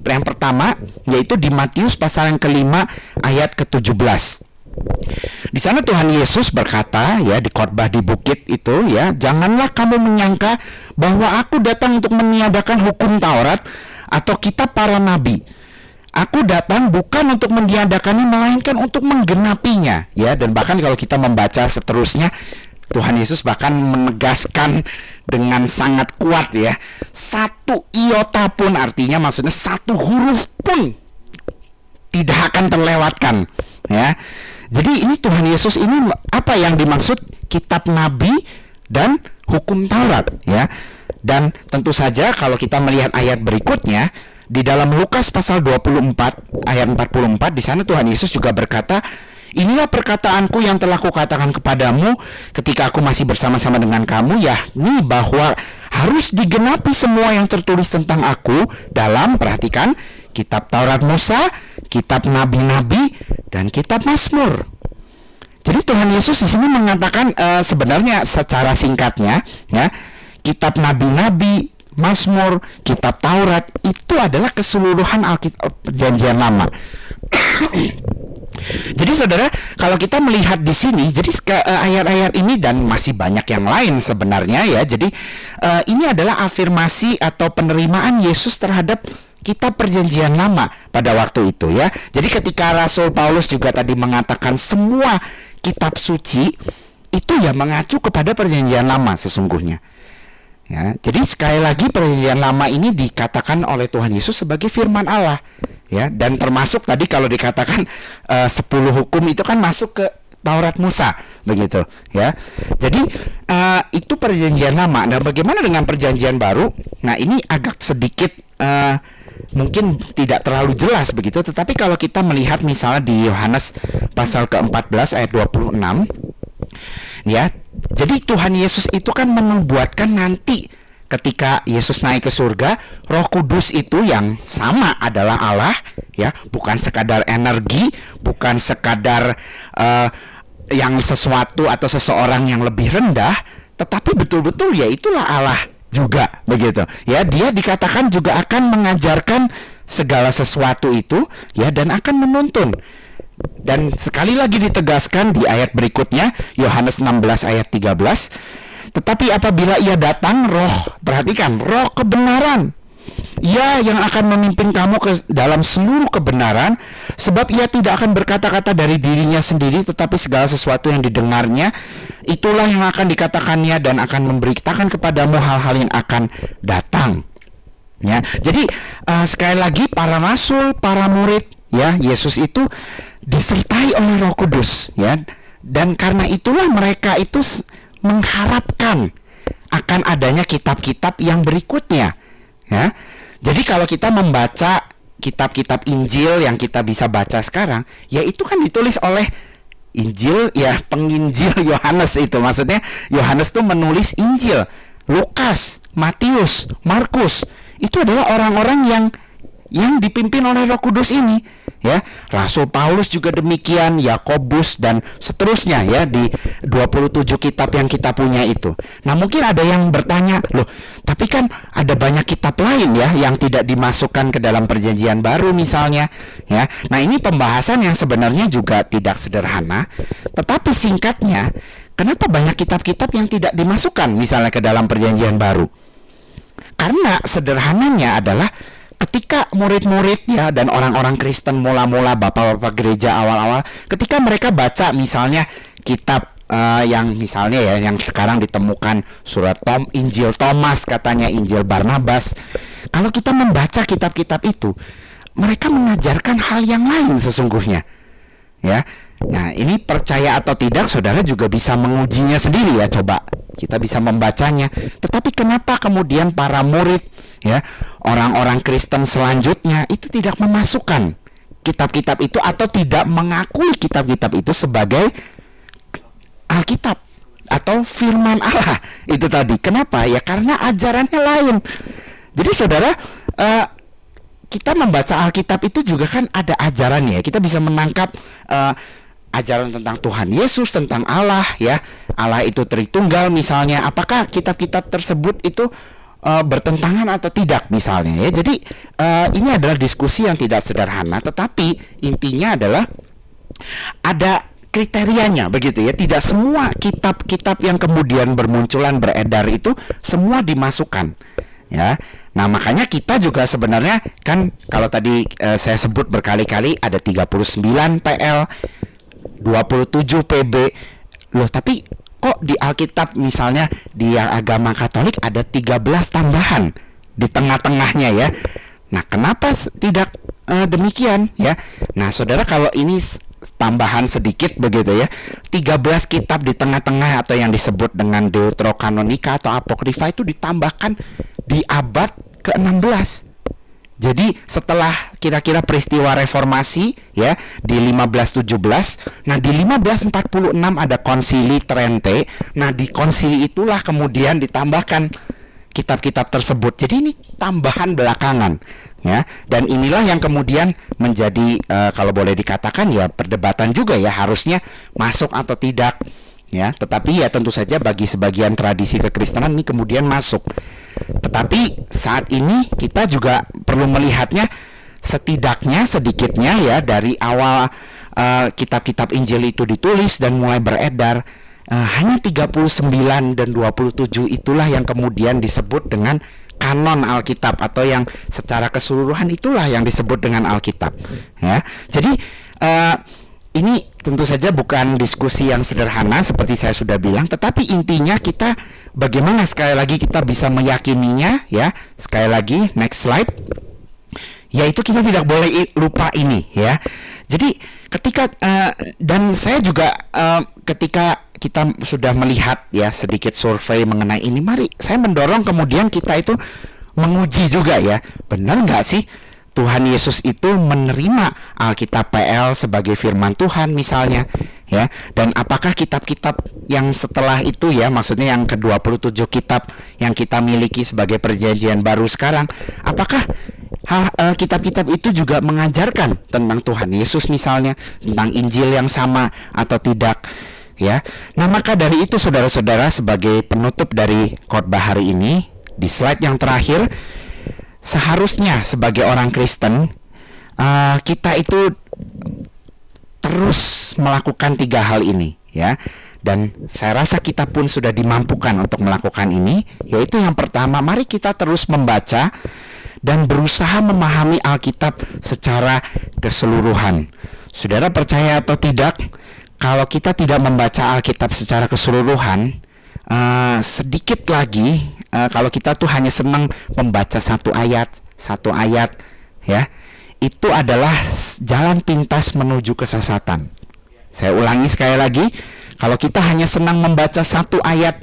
Yang pertama yaitu di Matius pasal yang kelima ayat ke-17. Di sana Tuhan Yesus berkata ya, di khotbah di bukit itu ya, janganlah kamu menyangka bahwa aku datang untuk meniadakan hukum Taurat atau kitab para nabi. Aku datang bukan untuk meniadakannya, melainkan untuk menggenapinya ya. Dan bahkan kalau kita membaca seterusnya, Tuhan Yesus bahkan menegaskan dengan sangat kuat ya, satu iota pun, artinya maksudnya satu huruf pun tidak akan terlewatkan ya. Jadi ini Tuhan Yesus ini apa yang dimaksud kitab nabi dan hukum Taurat ya. Dan tentu saja kalau kita melihat ayat berikutnya di dalam Lukas pasal 24 ayat 44, di sana Tuhan Yesus juga berkata, inilah perkataanku yang telah kukatakan kepadamu ketika aku masih bersama-sama dengan kamu, yakni bahwa harus digenapi semua yang tertulis tentang aku dalam, perhatikan, kitab Taurat Musa, kitab nabi-nabi, dan kitab Mazmur. Jadi Tuhan Yesus di sini mengatakan sebenarnya secara singkatnya ya, kitab nabi-nabi, Mazmur, kitab Taurat itu adalah keseluruhan Alkitab Perjanjian Lama. Jadi saudara, kalau kita melihat di sini, jadi ayat-ayat ini dan masih banyak yang lain sebenarnya ya. Jadi ini adalah afirmasi atau penerimaan Yesus terhadap kitab Perjanjian Lama pada waktu itu ya. Jadi ketika Rasul Paulus juga tadi mengatakan semua kitab suci itu ya mengacu kepada Perjanjian Lama sesungguhnya. Ya, jadi sekali lagi Perjanjian Lama ini dikatakan oleh Tuhan Yesus sebagai firman Allah ya, dan termasuk tadi kalau dikatakan 10 hukum itu kan masuk ke Taurat Musa begitu ya. Jadi itu Perjanjian Lama. Nah, bagaimana dengan Perjanjian Baru? Nah, ini agak sedikit mungkin tidak terlalu jelas begitu, tetapi kalau kita melihat misalnya di Yohanes pasal ke-14 ayat 26 ya. Jadi Tuhan Yesus itu kan menubuatkan nanti ketika Yesus naik ke surga, Roh Kudus itu yang sama adalah Allah ya, bukan sekadar energi, bukan sekadar yang sesuatu atau seseorang yang lebih rendah, tetapi betul-betul ya itulah Allah juga begitu ya. Dia dikatakan juga akan mengajarkan segala sesuatu itu ya, dan akan menuntun. Dan sekali lagi ditegaskan di ayat berikutnya, Yohanes 16 ayat 13, tetapi apabila ia datang, roh, perhatikan, roh kebenaran, ia yang akan memimpin kamu ke dalam seluruh kebenaran, sebab ia tidak akan berkata-kata dari dirinya sendiri, tetapi segala sesuatu yang didengarnya itulah yang akan dikatakannya, dan akan memberitakan kepadamu hal-hal yang akan datang ya. Jadi sekali lagi para rasul, para murid ya Yesus itu disertai oleh Roh Kudus ya, dan karena itulah mereka itu mengharapkan akan adanya kitab-kitab yang berikutnya ya. Jadi kalau kita membaca kitab-kitab Injil yang kita bisa baca sekarang, ya itu kan ditulis oleh Injil ya, penginjil Yohanes itu maksudnya Yohanes tuh menulis Injil. Lukas, Matius, Markus itu adalah orang-orang yang dipimpin oleh Roh Kudus ini, ya. Rasul Paulus juga demikian, Yakobus dan seterusnya ya, di 27 kitab yang kita punya itu. Nah, mungkin ada yang bertanya, loh, tapi kan ada banyak kitab lain ya yang tidak dimasukkan ke dalam Perjanjian Baru misalnya, ya. Nah, ini pembahasan yang sebenarnya juga tidak sederhana, tetapi singkatnya, kenapa banyak kitab-kitab yang tidak dimasukkan misalnya ke dalam Perjanjian Baru? Karena sederhananya adalah ketika murid-murid ya dan orang-orang Kristen mula-mula, bapak-bapak gereja awal-awal, ketika mereka baca misalnya kitab yang misalnya ya yang sekarang ditemukan surat Injil Thomas, katanya Injil Barnabas, kalau kita membaca kitab-kitab itu, mereka mengajarkan hal yang lain sesungguhnya, ya. Nah, ini percaya atau tidak, saudara juga bisa mengujinya sendiri ya. Coba kita bisa membacanya. Tetapi kenapa kemudian para murid ya, orang-orang Kristen selanjutnya itu tidak memasukkan kitab-kitab itu atau tidak mengakui kitab-kitab itu sebagai Alkitab atau firman Allah itu tadi? Kenapa? Ya karena ajarannya lain. Jadi saudara, kita membaca Alkitab itu juga kan ada ajarannya. Kita bisa menangkap ajaran tentang Tuhan Yesus, tentang Allah ya. Allah itu Tritunggal misalnya. Apakah kitab-kitab tersebut itu bertentangan atau tidak misalnya ya. Jadi ini adalah diskusi yang tidak sederhana, tetapi intinya adalah ada kriterianya begitu ya. Tidak semua kitab-kitab yang kemudian bermunculan beredar itu semua dimasukkan ya. Nah, makanya kita juga sebenarnya kan kalau tadi saya sebut berkali-kali ada 39 PL, 27 PB. Loh, tapi kok di Alkitab misalnya di agama Katolik ada 13 tambahan di tengah-tengahnya ya. Nah, kenapa tidak demikian ya? Nah, saudara, kalau ini tambahan sedikit begitu ya, 13 kitab di tengah-tengah atau yang disebut dengan Deuterokanonika atau Apokrifa itu ditambahkan di abad ke-16. Jadi setelah kira-kira peristiwa reformasi ya di 1517, nah di 1546 ada Konsili Trente. Nah, di konsili itulah kemudian ditambahkan kitab-kitab tersebut. Jadi ini tambahan belakangan ya. Dan inilah yang kemudian menjadi kalau boleh dikatakan ya perdebatan juga ya, harusnya masuk atau tidak ya. Tetapi ya tentu saja bagi sebagian tradisi kekristenan ini kemudian masuk. Tetapi saat ini kita juga perlu melihatnya setidaknya sedikitnya ya dari awal kitab-kitab Injil itu ditulis dan mulai beredar, hanya 39 dan 27 itulah yang kemudian disebut dengan kanon Alkitab atau yang secara keseluruhan itulah yang disebut dengan Alkitab ya. Jadi ini tentu saja bukan diskusi yang sederhana seperti saya sudah bilang, tetapi intinya kita bagaimana sekali lagi kita bisa meyakininya ya. Sekali lagi next slide. Yaitu kita tidak boleh lupa ini ya. Jadi ketika dan saya juga ketika kita sudah melihat ya sedikit survei mengenai ini, mari saya mendorong kemudian kita itu menguji juga ya. Benar nggak sih Tuhan Yesus itu menerima Alkitab PL sebagai firman Tuhan misalnya ya, dan apakah kitab-kitab yang setelah itu ya, maksudnya yang ke-27 kitab yang kita miliki sebagai Perjanjian Baru sekarang, apakah kitab-kitab itu juga mengajarkan tentang Tuhan Yesus misalnya, tentang Injil yang sama atau tidak ya. Nah, maka dari itu saudara-saudara, sebagai penutup dari khotbah hari ini di slide yang terakhir, seharusnya sebagai orang Kristen kita itu terus melakukan 3 hal ini ya. Dan saya rasa kita pun sudah dimampukan untuk melakukan ini, yaitu yang pertama, mari kita terus membaca dan berusaha memahami Alkitab secara keseluruhan. Saudara percaya atau tidak, kalau kita tidak membaca Alkitab secara keseluruhan, sedikit lagi kalau kita tuh hanya senang membaca satu ayat ya, itu adalah jalan pintas menuju kesesatan. Saya ulangi sekali lagi, kalau kita hanya senang membaca satu ayat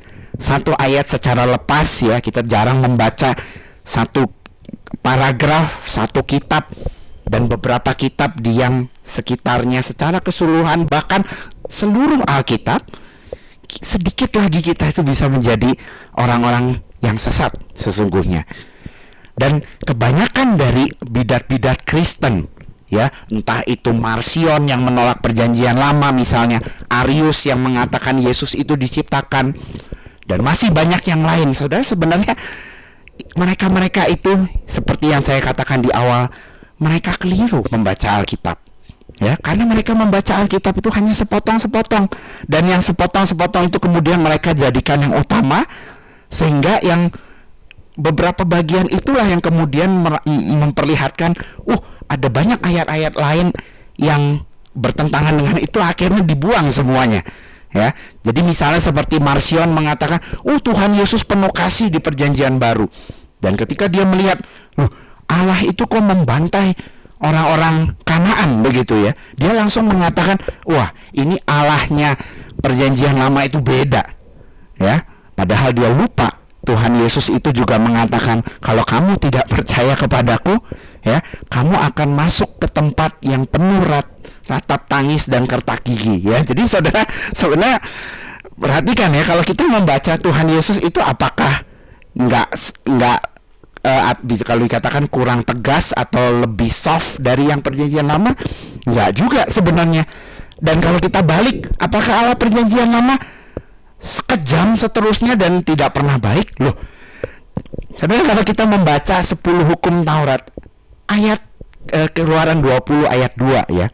secara lepas ya, kita jarang membaca satu paragraf, satu kitab dan beberapa kitab yang sekitarnya secara keseluruhan, bahkan seluruh Alkitab, sedikit lagi kita itu bisa menjadi orang-orang yang sesat sesungguhnya. Dan kebanyakan dari bidat-bidat Kristen, ya, entah itu Marcion yang menolak perjanjian lama misalnya, Arius yang mengatakan Yesus itu diciptakan, dan masih banyak yang lain. Saudara, sebenarnya mereka itu seperti yang saya katakan di awal, mereka keliru membaca Alkitab, ya, karena mereka membaca Alkitab itu hanya sepotong-sepotong, dan yang sepotong-sepotong itu kemudian mereka jadikan yang utama, sehingga yang beberapa bagian itulah yang kemudian memperlihatkan ada banyak ayat-ayat lain yang bertentangan dengan itu, akhirnya dibuang semuanya, ya. Jadi misalnya seperti Marcion mengatakan, Tuhan Yesus penuh kasih di perjanjian baru, dan ketika dia melihat Allah itu kok membantai orang-orang Kanaan begitu, ya, dia langsung mengatakan, wah, ini Allahnya perjanjian lama itu beda, ya. Padahal dia lupa Tuhan Yesus itu juga mengatakan, kalau kamu tidak percaya kepadaku, ya, kamu akan masuk ke tempat yang penuh ratap tangis dan kertak gigi, ya. Jadi saudara, sebenarnya perhatikan ya, kalau kita membaca Tuhan Yesus itu apakah nggak bisa kalau dikatakan kurang tegas atau lebih soft dari yang perjanjian lama? Nggak juga sebenarnya. Dan kalau kita balik, apakah Allah perjanjian lama sekejam seterusnya dan tidak pernah baik? Loh, sebenarnya kalau kita membaca 10 hukum Taurat, ayat Keluaran 20 ayat 2, ya,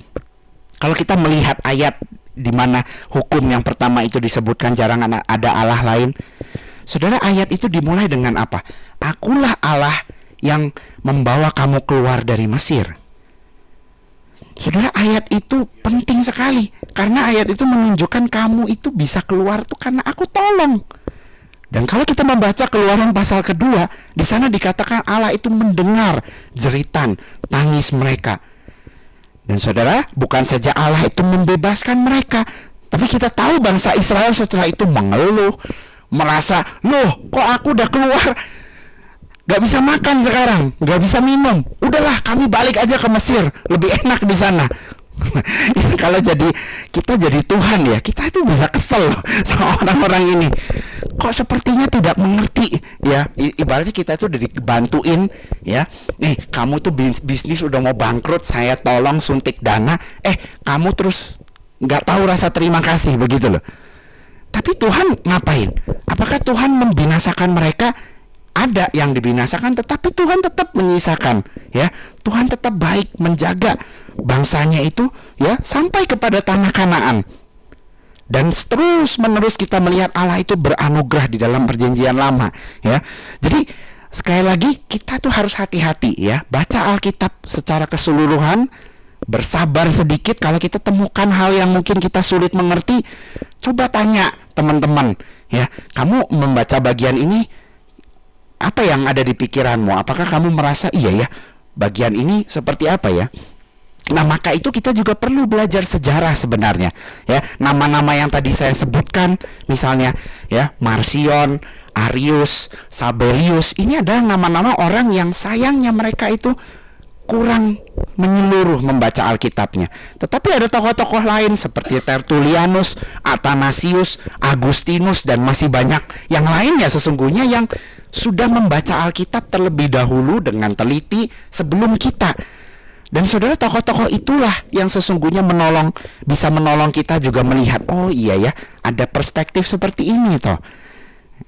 kalau kita melihat ayat di mana hukum yang pertama itu disebutkan jarang ada Allah lain, saudara, ayat itu dimulai dengan apa? Akulah Allah yang membawa kamu keluar dari Mesir. Saudara, ayat itu penting sekali, karena ayat itu menunjukkan kamu itu bisa keluar tuh karena aku tolong. Dan kalau kita membaca Keluaran pasal kedua, di sana dikatakan Allah itu mendengar jeritan tangis mereka. Dan saudara, bukan saja Allah itu membebaskan mereka, tapi kita tahu bangsa Israel setelah itu mengeluh, merasa, loh, kok aku udah keluar, gak bisa makan sekarang, gak bisa minum, udahlah kami balik aja ke Mesir, lebih enak di sana. Kalau kita jadi Tuhan, ya, kita itu bisa kesel sama orang-orang ini. Kok sepertinya tidak mengerti, ya. Ibaratnya kita itu udah dibantuin, ya. Nih, kamu tuh bisnis udah mau bangkrut, saya tolong suntik dana, kamu terus nggak tahu rasa terima kasih, begitu loh. Tapi Tuhan ngapain? Apakah Tuhan membinasakan mereka? Ada yang dibinasakan, tetapi Tuhan tetap menyisakan, ya. Tuhan tetap baik menjaga bangsanya itu, ya, sampai kepada tanah Kanaan. Dan terus menerus kita melihat Allah itu beranugerah di dalam perjanjian lama, ya. Jadi sekali lagi kita tuh harus hati-hati, ya. Baca Alkitab secara keseluruhan, bersabar sedikit. Kalau kita temukan hal yang mungkin kita sulit mengerti, coba tanya teman-teman, ya. Kamu membaca bagian ini, apa yang ada di pikiranmu? Apakah kamu merasa, iya ya, bagian ini seperti apa ya? Nah, maka itu kita juga perlu belajar sejarah sebenarnya, ya. Nama-nama yang tadi saya sebutkan, misalnya, ya, Marcion, Arius, Sabelius, ini adalah nama-nama orang yang sayangnya mereka itu kurang menyeluruh membaca Alkitabnya. Tetapi ada tokoh-tokoh lain seperti Tertullianus, Athanasius, Agustinus, dan masih banyak yang lainnya sesungguhnya yang sudah membaca Alkitab terlebih dahulu dengan teliti sebelum kita. Dan saudara, tokoh-tokoh itulah yang sesungguhnya bisa menolong kita juga melihat, oh iya ya, ada perspektif seperti ini toh.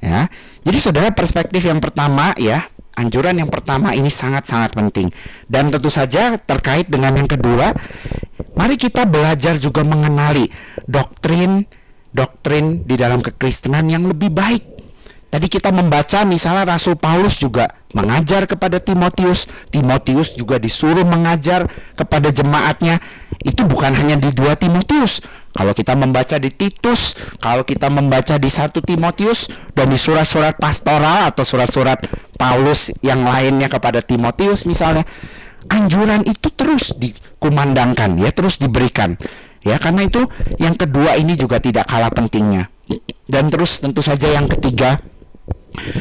Ya. Jadi saudara, perspektif yang pertama, ya, anjuran yang pertama ini sangat-sangat penting. Dan tentu saja terkait dengan yang kedua, mari kita belajar juga mengenali doktrin di dalam kekristenan yang lebih baik. Tadi kita membaca misalnya Rasul Paulus juga mengajar kepada Timotius. Timotius juga disuruh mengajar kepada jemaatnya. Itu bukan hanya di 2 Timotius. Kalau kita membaca di Titus, kalau kita membaca di 1 Timotius, dan di surat-surat pastoral atau surat-surat Paulus yang lainnya kepada Timotius misalnya, anjuran itu terus dikumandangkan, ya, terus diberikan. Ya, karena itu yang kedua ini juga tidak kalah pentingnya. Dan terus tentu saja yang ketiga,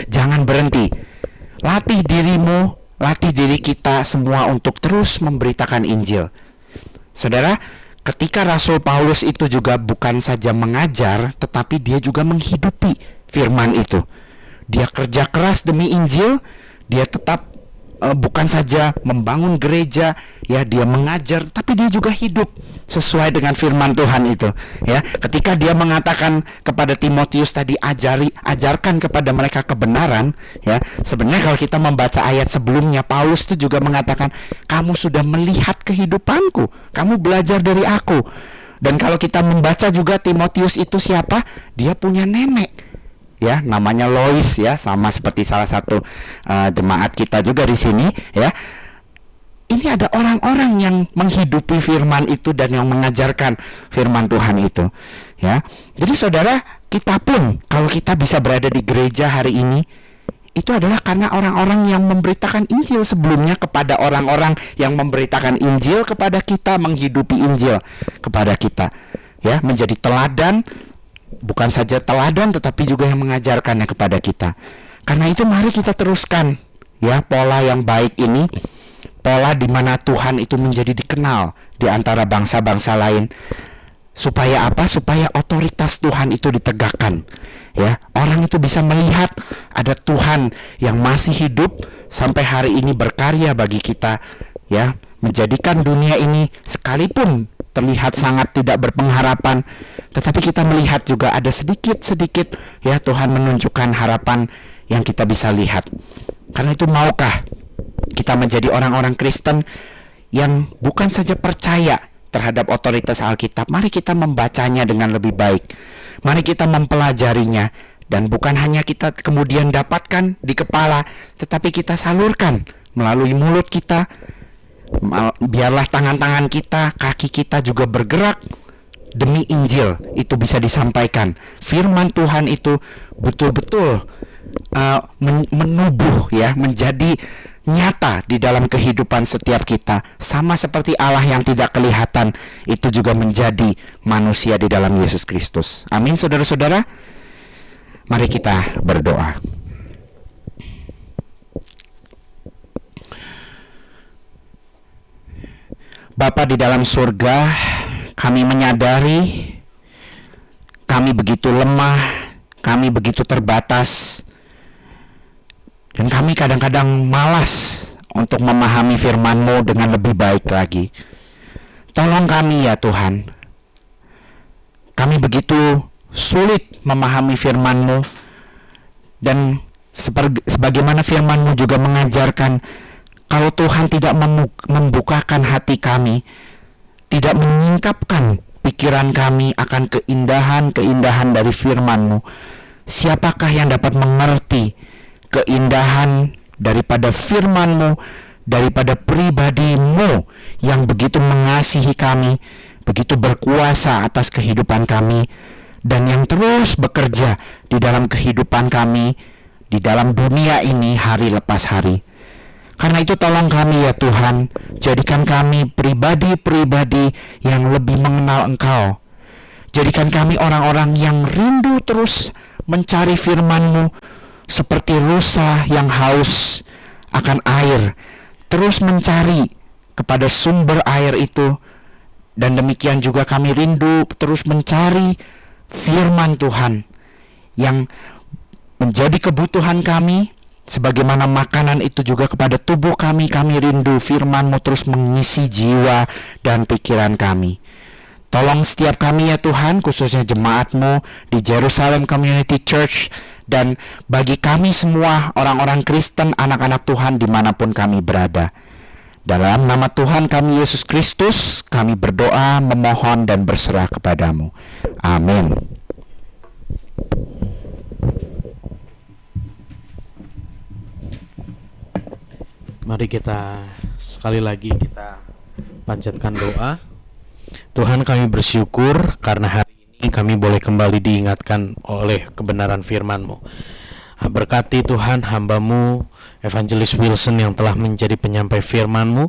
jangan berhenti. Latih diri kita semua untuk terus memberitakan Injil. Saudara, ketika Rasul Paulus itu juga bukan saja mengajar, tetapi dia juga menghidupi firman itu. Dia kerja keras demi Injil, dia tetap bukan saja membangun gereja, ya, dia mengajar, tapi dia juga hidup sesuai dengan firman Tuhan itu, ya. Ketika dia mengatakan kepada Timotius tadi, ajarkan kepada mereka kebenaran, ya. Sebenarnya kalau kita membaca ayat sebelumnya, Paulus itu juga mengatakan, kamu sudah melihat kehidupanku, kamu belajar dari aku. Dan kalau kita membaca juga Timotius itu siapa? Dia punya nenek, ya, namanya Lois, ya, sama seperti salah satu jemaat kita juga di sini, ya. Ini ada orang-orang yang menghidupi firman itu dan yang mengajarkan firman Tuhan itu, ya. Jadi saudara, kita pun kalau kita bisa berada di gereja hari ini, itu adalah karena orang-orang yang memberitakan Injil sebelumnya kepada orang-orang yang memberitakan Injil kepada kita, menghidupi Injil kepada kita, ya, menjadi teladan. Bukan saja teladan, tetapi juga yang mengajarkannya kepada kita. Karena itu mari kita teruskan, ya, pola yang baik ini, pola di mana Tuhan itu menjadi dikenal di antara bangsa-bangsa lain. Supaya apa? Supaya otoritas Tuhan itu ditegakkan, ya. Orang itu bisa melihat ada Tuhan yang masih hidup sampai hari ini berkarya bagi kita, ya, menjadikan dunia ini sekalipun terlihat sangat tidak berpengharapan, tetapi kita melihat juga ada sedikit-sedikit, ya, Tuhan menunjukkan harapan yang kita bisa lihat. Karena itu maukah kita menjadi orang-orang Kristen yang bukan saja percaya terhadap otoritas Alkitab, mari kita membacanya dengan lebih baik, mari kita mempelajarinya, dan bukan hanya kita kemudian dapatkan di kepala, tetapi kita salurkan melalui mulut kita. Biarlah tangan-tangan kita, kaki kita juga bergerak demi Injil itu bisa disampaikan. Firman Tuhan itu betul-betul menubuh, ya, menjadi nyata di dalam kehidupan setiap kita. Sama seperti Allah yang tidak kelihatan itu juga menjadi manusia di dalam Yesus Kristus. Amin, saudara-saudara. Mari kita berdoa. Bapa di dalam surga, kami menyadari kami begitu lemah, kami begitu terbatas, dan kami kadang-kadang malas untuk memahami firman-Mu dengan lebih baik lagi. Tolong kami, ya Tuhan. Kami begitu sulit memahami firman-Mu, dan sebagaimana firman-Mu juga mengajarkan, kalau Tuhan tidak membukakan hati kami, tidak menyingkapkan pikiran kami akan keindahan-keindahan dari firman-Mu, siapakah yang dapat mengerti keindahan daripada firman-Mu, daripada pribadi-Mu yang begitu mengasihi kami, begitu berkuasa atas kehidupan kami, dan yang terus bekerja di dalam kehidupan kami, di dalam dunia ini hari lepas hari. Karena itu tolong kami, ya Tuhan, jadikan kami pribadi-pribadi yang lebih mengenal Engkau. Jadikan kami orang-orang yang rindu terus mencari firman-Mu, seperti rusa yang haus akan air, terus mencari kepada sumber air itu. Dan demikian juga kami rindu terus mencari firman Tuhan yang menjadi kebutuhan kami. Sebagaimana makanan itu juga kepada tubuh kami, kami rindu firman-Mu terus mengisi jiwa dan pikiran kami. Tolong setiap kami, ya Tuhan, khususnya jemaat-Mu di Jerusalem Community Church, dan bagi kami semua orang-orang Kristen, anak-anak Tuhan dimanapun kami berada. Dalam nama Tuhan kami Yesus Kristus, kami berdoa, memohon, dan berserah kepada-Mu. Amin. Mari kita sekali lagi kita panjatkan doa. Tuhan, kami bersyukur karena hari ini kami boleh kembali diingatkan oleh kebenaran firman-Mu. Berkati Tuhan hamba-Mu Evangelis Wilson yang telah menjadi penyampai firman-Mu.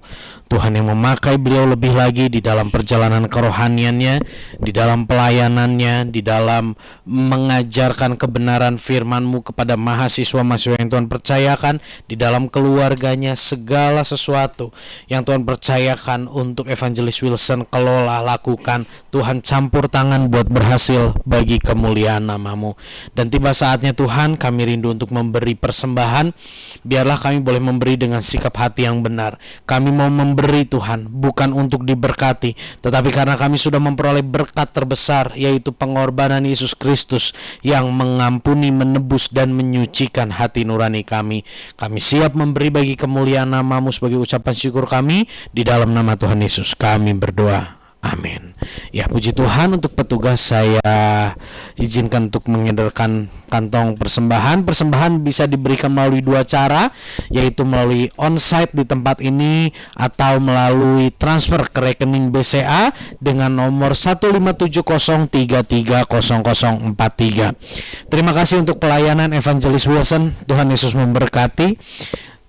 Tuhan yang memakai beliau lebih lagi di dalam perjalanan kerohaniannya, di dalam pelayanannya, di dalam mengajarkan kebenaran firman-Mu kepada mahasiswa-mahasiswa yang Tuhan percayakan, di dalam keluarganya, segala sesuatu yang Tuhan percayakan untuk Evangelis Wilson kelola, lakukan. Tuhan campur tangan buat berhasil bagi kemuliaan nama-Mu. Dan tiba saatnya Tuhan, kami rindu untuk memberi persembahan. Biarlah kami boleh memberi dengan sikap hati yang benar. Kami mau memberi Tuhan, bukan untuk diberkati, tetapi karena kami sudah memperoleh berkat terbesar, yaitu pengorbanan Yesus Kristus yang mengampuni, menebus, dan menyucikan hati nurani kami. Kami siap memberi bagi kemuliaan nama-Mu sebagai ucapan syukur kami. Di dalam nama Tuhan Yesus kami berdoa. Amin. Ya, puji Tuhan, untuk petugas saya izinkan untuk mengedarkan kantong persembahan. Persembahan bisa diberikan melalui dua cara, yaitu melalui onsite di tempat ini atau melalui transfer ke rekening BCA dengan nomor 15703300043. Terima kasih untuk pelayanan Evangelis Wilson. Tuhan Yesus memberkati.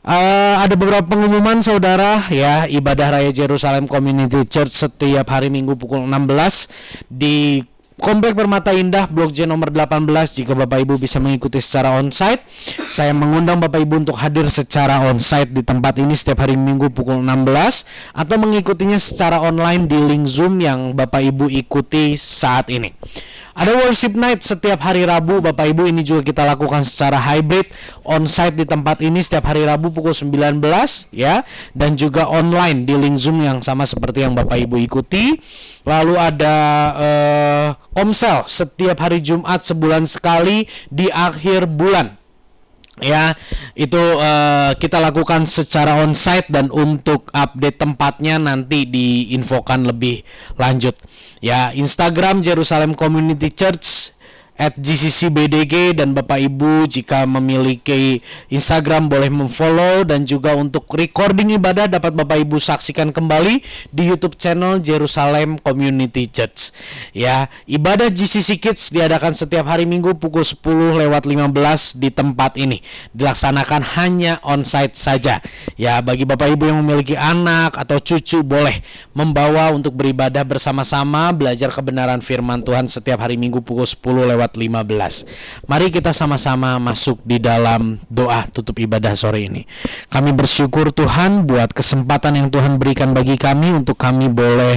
Ada beberapa pengumuman saudara ya. Ibadah Raya Jerusalem Community Church setiap hari Minggu pukul 16 di Komplek Permata Indah Blok J nomor 18. Jika Bapak Ibu bisa mengikuti secara onsite, saya mengundang Bapak Ibu untuk hadir secara onsite di tempat ini setiap hari Minggu pukul 16, atau mengikutinya secara online di link Zoom yang Bapak Ibu ikuti saat ini. Ada worship night setiap hari Rabu Bapak Ibu, ini juga kita lakukan secara hybrid, onsite di tempat ini setiap hari Rabu pukul 19 ya, dan juga online di link Zoom yang sama seperti yang Bapak Ibu ikuti. Lalu ada komsel setiap hari Jumat sebulan sekali di akhir bulan. Ya, itu kita lakukan secara onsite, dan untuk update tempatnya nanti diinfokan lebih lanjut. Ya, Instagram Jerusalem Community Church @GCCBDG, dan Bapak Ibu jika memiliki Instagram boleh memfollow, dan juga untuk recording ibadah dapat Bapak Ibu saksikan kembali di YouTube channel Jerusalem Community Church. Ya, ibadah GCC Kids diadakan setiap hari Minggu pukul 10:15 di tempat ini. Dilaksanakan hanya onsite saja. Ya, bagi Bapak Ibu yang memiliki anak atau cucu boleh membawa untuk beribadah bersama-sama, belajar kebenaran firman Tuhan setiap hari Minggu pukul 10:15. Mari kita sama-sama masuk di dalam doa tutup ibadah sore ini. Kami bersyukur Tuhan buat kesempatan yang Tuhan berikan bagi kami untuk kami boleh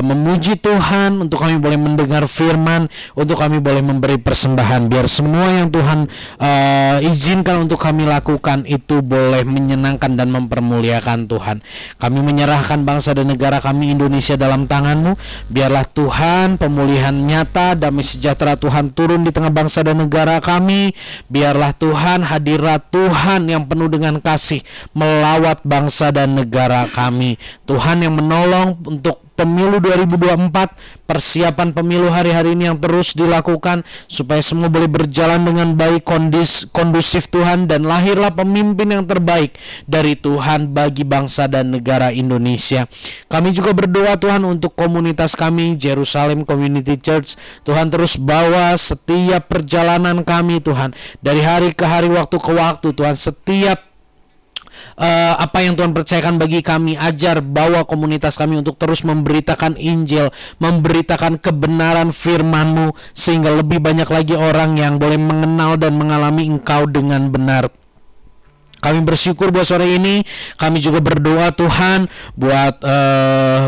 memuji Tuhan, untuk kami boleh mendengar firman, untuk kami boleh memberi persembahan. Biar semua yang Tuhan izinkan untuk kami lakukan itu boleh menyenangkan dan mempermuliakan Tuhan. Kami menyerahkan bangsa dan negara kami Indonesia dalam tangan-Mu. Biarlah Tuhan pemulihan nyata, damai sejahtera Tuhan turun di tengah bangsa dan negara kami. Biarlah Tuhan hadirat Tuhan yang penuh dengan kasih melawat bangsa dan negara kami. Tuhan yang menolong untuk pemilu 2024, persiapan pemilu hari-hari ini yang terus dilakukan supaya semua boleh berjalan dengan baik, kondusif Tuhan, dan lahirlah pemimpin yang terbaik dari Tuhan bagi bangsa dan negara Indonesia. Kami juga berdoa Tuhan untuk komunitas kami Jerusalem Community Church. Tuhan terus bawa setiap perjalanan kami Tuhan, dari hari ke hari, waktu ke waktu Tuhan. Setiap apa yang Tuhan percayakan bagi kami, ajar bawa komunitas kami untuk terus memberitakan Injil, memberitakan kebenaran firman-Mu, sehingga lebih banyak lagi orang yang boleh mengenal dan mengalami Engkau dengan benar. Kami bersyukur buat sore ini. Kami juga berdoa Tuhan buat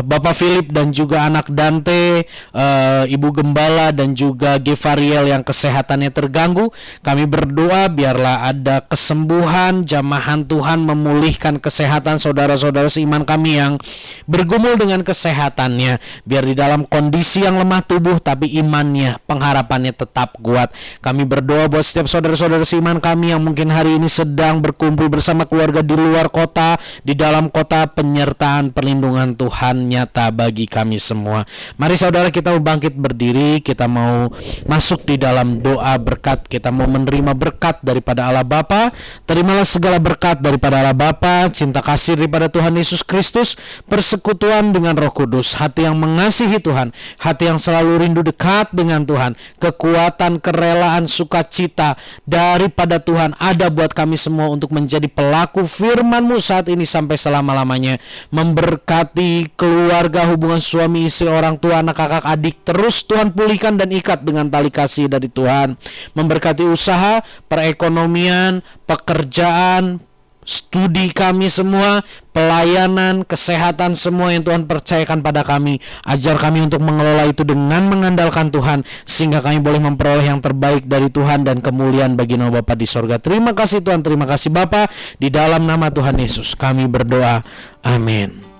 Bapak Philip dan juga anak Dante, Ibu Gembala dan juga Gevariel yang kesehatannya terganggu. Kami berdoa biarlah ada kesembuhan, jamahan Tuhan memulihkan kesehatan saudara-saudara seiman kami yang bergumul dengan kesehatannya. Biar di dalam kondisi yang lemah tubuh tapi imannya, pengharapannya tetap kuat. Kami berdoa buat setiap saudara-saudara seiman kami yang mungkin hari ini sedang berkumpul bersama keluarga di luar kota, di dalam kota. Penyertaan perlindungan Tuhan nyata bagi kami semua. Mari saudara kita mau bangkit berdiri, kita mau masuk di dalam doa berkat. Kita mau menerima berkat daripada Allah Bapa. Terimalah segala berkat daripada Allah Bapa, cinta kasih daripada Tuhan Yesus Kristus, persekutuan dengan Roh Kudus, hati yang mengasihi Tuhan, hati yang selalu rindu dekat dengan Tuhan, kekuatan, kerelaan, sukacita daripada Tuhan ada buat kami semua untuk menjadi menjadi pelaku firman-Mu saat ini sampai selama-lamanya. Memberkati keluarga, hubungan suami istri, orang tua, anak, kakak, adik, terus Tuhan pulihkan dan ikat dengan tali kasih dari Tuhan. Memberkati usaha, perekonomian, pekerjaan, studi kami semua, pelayanan, kesehatan, semua yang Tuhan percayakan pada kami. Ajar kami untuk mengelola itu dengan mengandalkan Tuhan, sehingga kami boleh memperoleh yang terbaik dari Tuhan dan kemuliaan bagi nama Bapa di sorga. Terima kasih Tuhan, terima kasih Bapa. Di dalam nama Tuhan Yesus kami berdoa, amin.